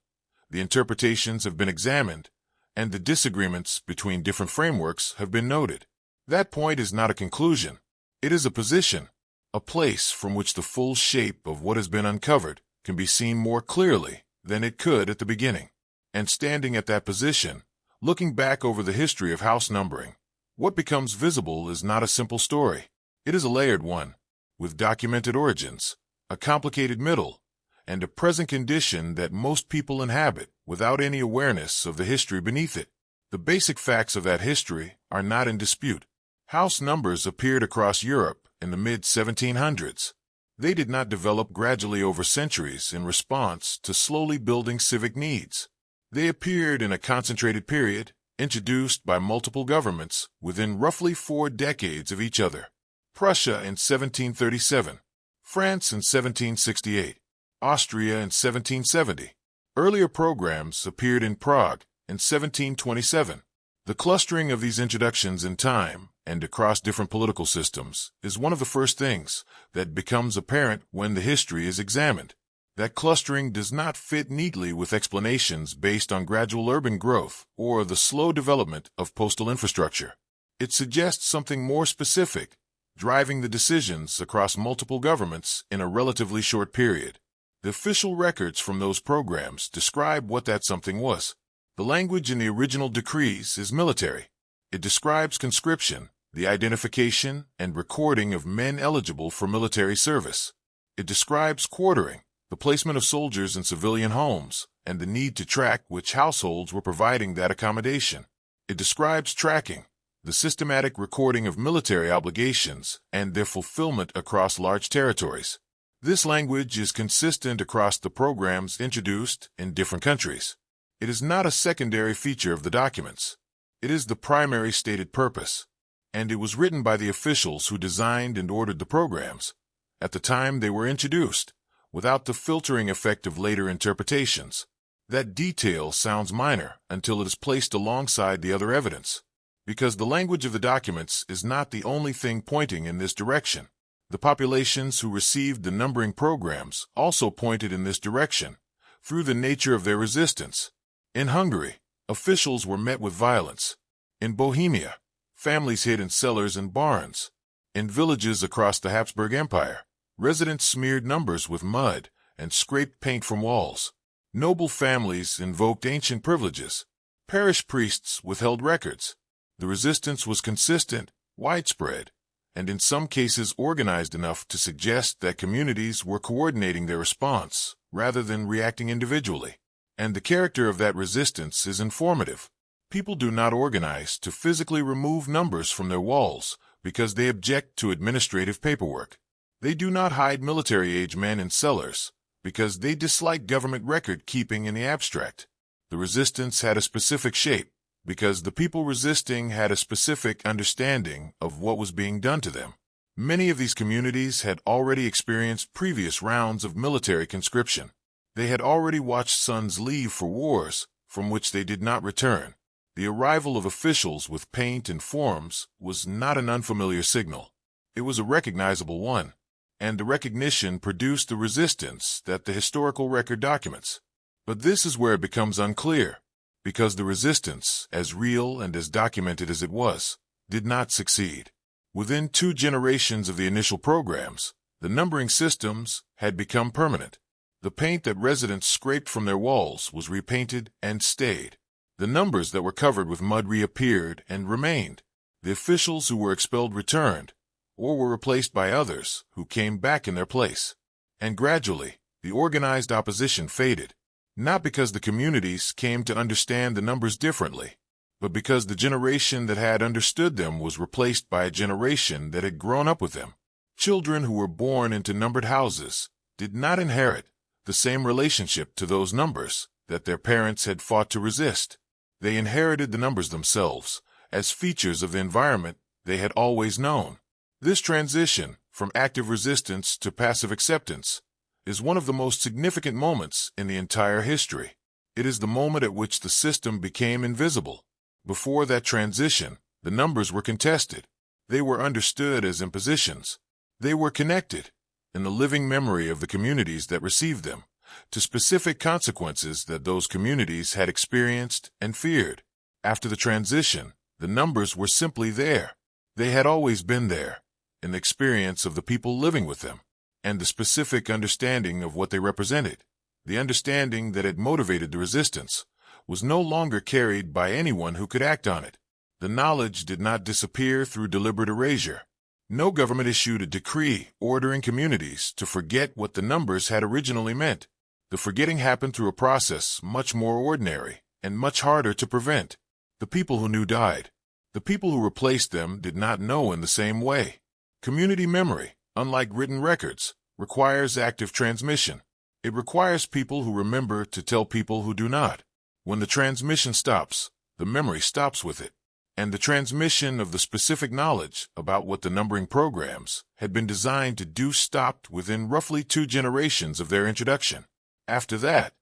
the interpretations have been examined, and the disagreements between different frameworks have been noted. That point is not a conclusion. It is a position, a place from which the full shape of what has been uncovered can be seen more clearly than it could at the beginning. And standing at that position, looking back over the history of house numbering, what becomes visible is not a simple story. It is a layered one, with documented origins, a complicated middle, and a present condition that most people inhabit without any awareness of the history beneath it. The basic facts of that history are not in dispute. House numbers appeared across Europe in the mid-1700s. They did not develop gradually over centuries in response to slowly building civic needs. They appeared in a concentrated period, introduced by multiple governments within roughly 4 decades of each other. Prussia in 1737, France in 1768, Austria in 1770. Earlier programs appeared in Prague in 1727. The clustering of these introductions in time and across different political systems is one of the first things that becomes apparent when the history is examined. That clustering does not fit neatly with explanations based on gradual urban growth or the slow development of postal infrastructure. It suggests something more specific, driving the decisions across multiple governments in a relatively short period. The official records from those programs describe what that something was. The language in the original decrees is military. It describes conscription, the identification and recording of men eligible for military service. It describes quartering, the placement of soldiers in civilian homes, and the need to track which households were providing that accommodation. It describes tracking, the systematic recording of military obligations and their fulfillment across large territories. This language is consistent across the programs introduced in different countries. It is not a secondary feature of the documents. It is the primary stated purpose, and it was written by the officials who designed and ordered the programs at the time they were introduced, without the filtering effect of later interpretations. That detail sounds minor until it is placed alongside the other evidence, because the language of the documents is not the only thing pointing in this direction. The populations who received the numbering programs also pointed in this direction, through the nature of their resistance. In Hungary, officials were met with violence. In Bohemia, families hid in cellars and barns. In villages across the Habsburg Empire, residents smeared numbers with mud and scraped paint from walls. Noble families invoked ancient privileges. Parish priests withheld records. The resistance was consistent, widespread, and in some cases organized enough to suggest that communities were coordinating their response rather than reacting individually. And the character of that resistance is informative. People do not organize to physically remove numbers from their walls because they object to administrative paperwork. They do not hide military-age men in cellars because they dislike government record-keeping in the abstract. The resistance had a specific shape because the people resisting had a specific understanding of what was being done to them. Many of these communities had already experienced previous rounds of military conscription. They had already watched sons leave for wars from which they did not return. The arrival of officials with paint and forms was not an unfamiliar signal. It was a recognizable one, and the recognition produced the resistance that the historical record documents. But this is where it becomes unclear, because the resistance, as real and as documented as it was, did not succeed. Within 2 generations of the initial programs, the numbering systems had become permanent. The paint that residents scraped from their walls was repainted and stayed. The numbers that were covered with mud reappeared and remained. The officials who were expelled returned, or were replaced by others who came back in their place. And gradually, the organized opposition faded, not because the communities came to understand the numbers differently, but because the generation that had understood them was replaced by a generation that had grown up with them. Children who were born into numbered houses did not inherit the same relationship to those numbers that their parents had fought to resist. They inherited the numbers themselves as features of the environment they had always known. This transition from active resistance to passive acceptance is one of the most significant moments in the entire history. It is the moment at which the system became invisible. Before that transition, the numbers were contested. They were understood as impositions. They were connected, in the living memory of the communities that received them, to specific consequences that those communities had experienced and feared. After the transition, the numbers were simply there. They had always been there, in the experience of the people living with them, and the specific understanding of what they represented. The understanding that had motivated the resistance was no longer carried by anyone who could act on it. The knowledge did not disappear through deliberate erasure. No government issued a decree ordering communities to forget what the numbers had originally meant. The forgetting happened through a process much more ordinary and much harder to prevent. The people who knew died. The people who replaced them did not know in the same way. Community memory, unlike written records, requires active transmission. It requires people who remember to tell people who do not. When the transmission stops, the memory stops with it. And the transmission of the specific knowledge about what the numbering programs had been designed to do stopped within roughly 2 generations of their introduction. After that,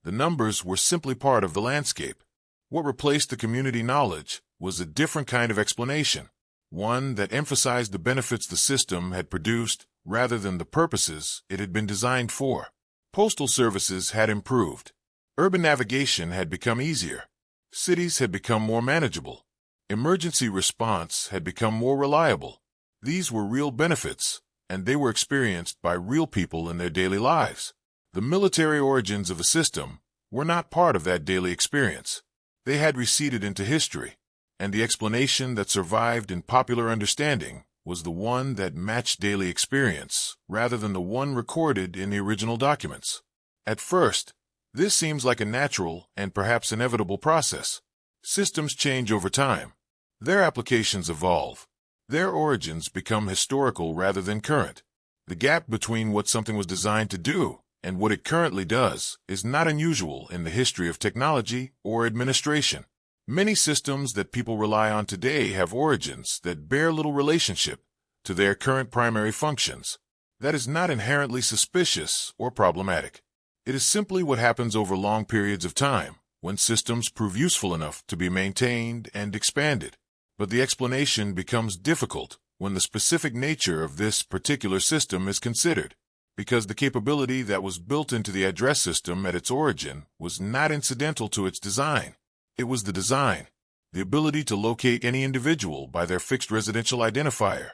the numbers were simply part of the landscape. What replaced the community knowledge was a different kind of explanation, one that emphasized the benefits the system had produced rather than the purposes it had been designed for. Postal services had improved. Urban navigation had become easier. Cities had become more manageable. Emergency response had become more reliable. These were real benefits, and they were experienced by real people in their daily lives. The military origins of the system were not part of that daily experience. They had receded into history, and the explanation that survived in popular understanding was the one that matched daily experience rather than the one recorded in the original documents. At first, this seems like a natural and perhaps inevitable process. Systems change over time. Their applications evolve. Their origins become historical rather than current. The gap between what something was designed to do and what it currently does is not unusual in the history of technology or administration. Many systems that people rely on today have origins that bear little relationship to their current primary functions. That is not inherently suspicious or problematic. It is simply what happens over long periods of time, when systems prove useful enough to be maintained and expanded. But the explanation becomes difficult when the specific nature of this particular system is considered, because the capability that was built into the address system at its origin was not incidental to its design. It was the design, the ability to locate any individual by their fixed residential identifier,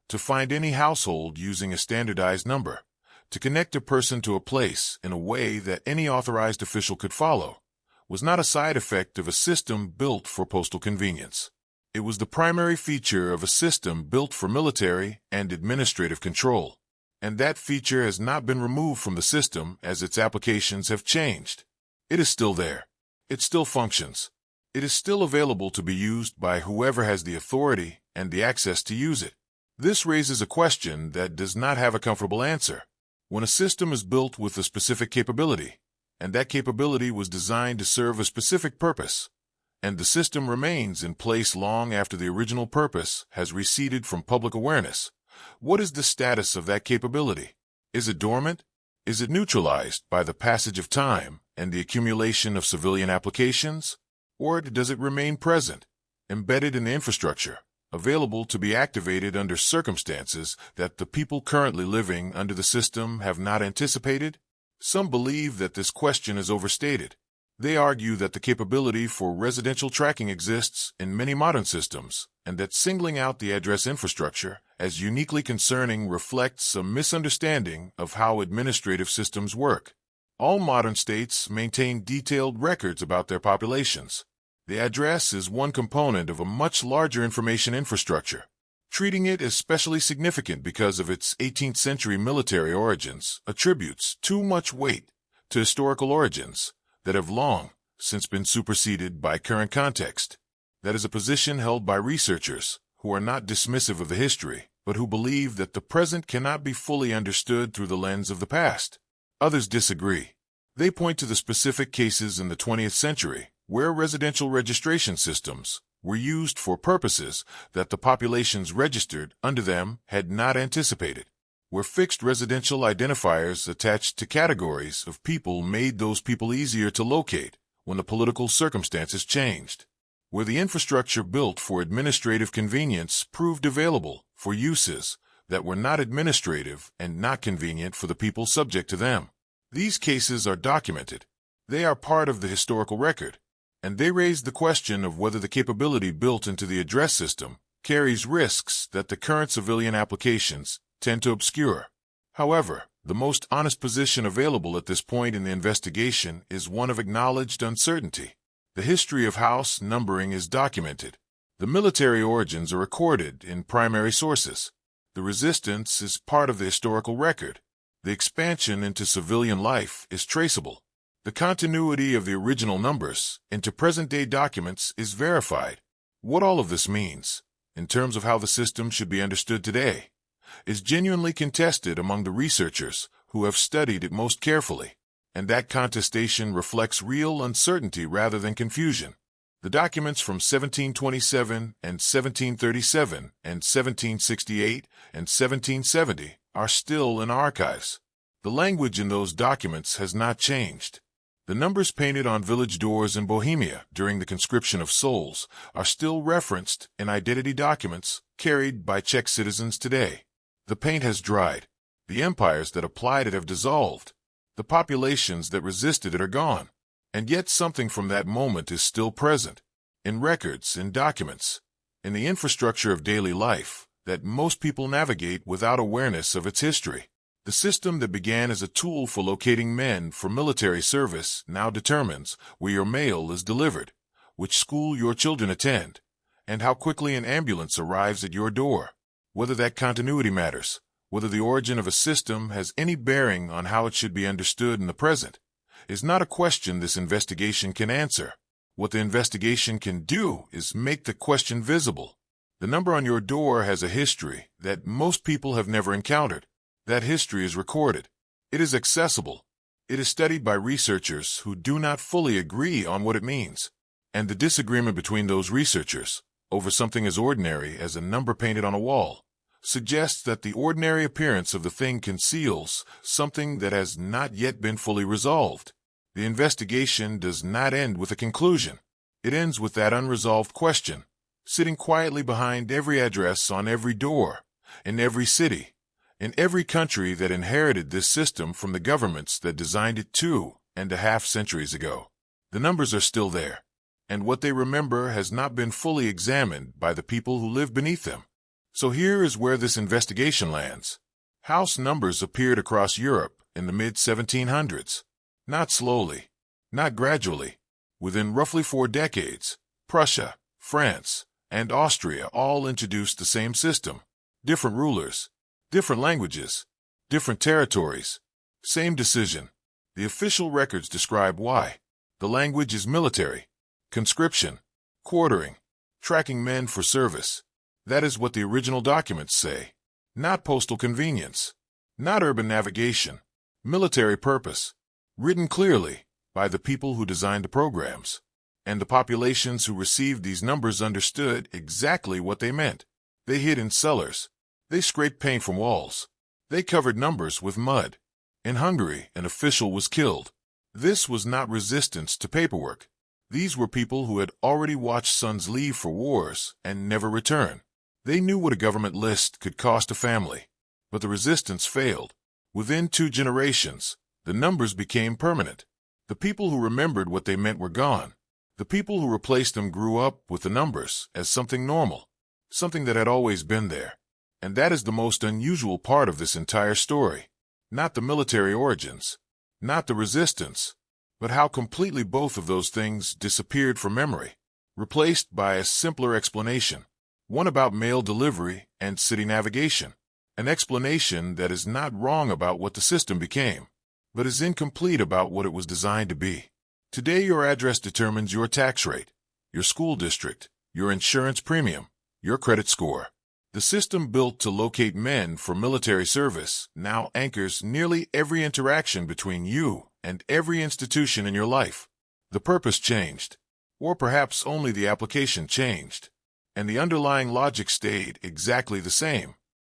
to find any household using a standardized number, to connect a person to a place in a way that any authorized official could follow, was not a side effect of a system built for postal convenience. It was the primary feature of a system built for military and administrative control. And that feature has not been removed from the system as its applications have changed. It is still there. It still functions. It is still available to be used by whoever has the authority and the access to use it. This raises a question that does not have a comfortable answer. When a system is built with a specific capability, and that capability was designed to serve a specific purpose, and the system remains in place long after the original purpose has receded from public awareness, what is the status of that capability? Is it dormant? Is it neutralized by the passage of time and the accumulation of civilian applications? Or does it remain present, embedded in the infrastructure, available to be activated under circumstances that the people currently living under the system have not anticipated? Some believe that this question is overstated. They argue that the capability for residential tracking exists in many modern systems, and that singling out the address infrastructure as uniquely concerning reflects a misunderstanding of how administrative systems work. All modern states maintain detailed records about their populations. The address is one component of a much larger information infrastructure. Treating it as especially significant because of its 18th century military origins attributes too much weight to historical origins that have long since been superseded by current context. That is a position held by researchers who are not dismissive of the history, but who believe that the present cannot be fully understood through the lens of the past. Others disagree. They point to the specific cases in the 20th century where residential registration systems were used for purposes that the populations registered under them had not anticipated, where fixed residential identifiers attached to categories of people made those people easier to locate when the political circumstances changed, where the infrastructure built for administrative convenience proved available for uses that were not administrative and not convenient for the people subject to them. These cases are documented. They are part of the historical record, and they raise the question of whether the capability built into the address system carries risks that the current civilian applications tend to obscure. However, the most honest position available at this point in the investigation is one of acknowledged uncertainty. The history of house numbering is documented. The military origins are recorded in primary sources. The resistance is part of the historical record. The expansion into civilian life is traceable. The continuity of the original numbers into present-day documents is verified. What all of this means, in terms of how the system should be understood today, is genuinely contested among the researchers who have studied it most carefully, and that contestation reflects real uncertainty rather than confusion. The documents from 1727 and 1737 and 1768 and 1770 are still in archives. The language in those documents has not changed. The numbers painted on village doors in Bohemia during the conscription of souls are still referenced in identity documents carried by Czech citizens today. The paint has dried. The empires that applied it have dissolved. The populations that resisted it are gone. And yet something from that moment is still present, in records, in documents, in the infrastructure of daily life that most people navigate without awareness of its history. The system that began as a tool for locating men for military service now determines where your mail is delivered, which school your children attend, and how quickly an ambulance arrives at your door. Whether that continuity matters, whether the origin of a system has any bearing on how it should be understood in the present, is not a question this investigation can answer. What the investigation can do is make the question visible. The number on your door has a history that most people have never encountered. That history is recorded. It is accessible. It is studied by researchers who do not fully agree on what it means. And the disagreement between those researchers over something as ordinary as a number painted on a wall suggests that the ordinary appearance of the thing conceals something that has not yet been fully resolved. The investigation does not end with a conclusion. It ends with that unresolved question, sitting quietly behind every address on every door, in every city, in every country that inherited this system from the governments that designed it 2.5 centuries ago. The numbers are still there, and what they remember has not been fully examined by the people who live beneath them. So here is where this investigation lands. House numbers appeared across Europe in the mid-1700s. Not slowly, not gradually. Within roughly 4 decades, Prussia, France, and Austria all introduced the same system. Different rulers, different languages, different territories. Same decision. The official records describe why. The language is military, conscription, quartering, tracking men for service. That is what the original documents say. Not postal convenience, not urban navigation, military purpose. Written clearly by the people who designed the programs. And the populations who received these numbers understood exactly what they meant. They hid in cellars. They scraped paint from walls. They covered numbers with mud. In Hungary, an official was killed. This was not resistance to paperwork. These were people who had already watched sons leave for wars and never return. They knew what a government list could cost a family. But the resistance failed. Within 2 generations, the numbers became permanent. The people who remembered what they meant were gone. The people who replaced them grew up with the numbers as something normal, something that had always been there. And that is the most unusual part of this entire story. Not the military origins, not the resistance, but how completely both of those things disappeared from memory, replaced by a simpler explanation, one about mail delivery and city navigation, an explanation that is not wrong about what the system became, but is incomplete about what it was designed to be. Today, your address determines your tax rate, your school district, your insurance premium, your credit score. The system built to locate men for military service now anchors nearly every interaction between you and every institution in your life. The purpose changed, or perhaps only the application changed, and the underlying logic stayed exactly the same.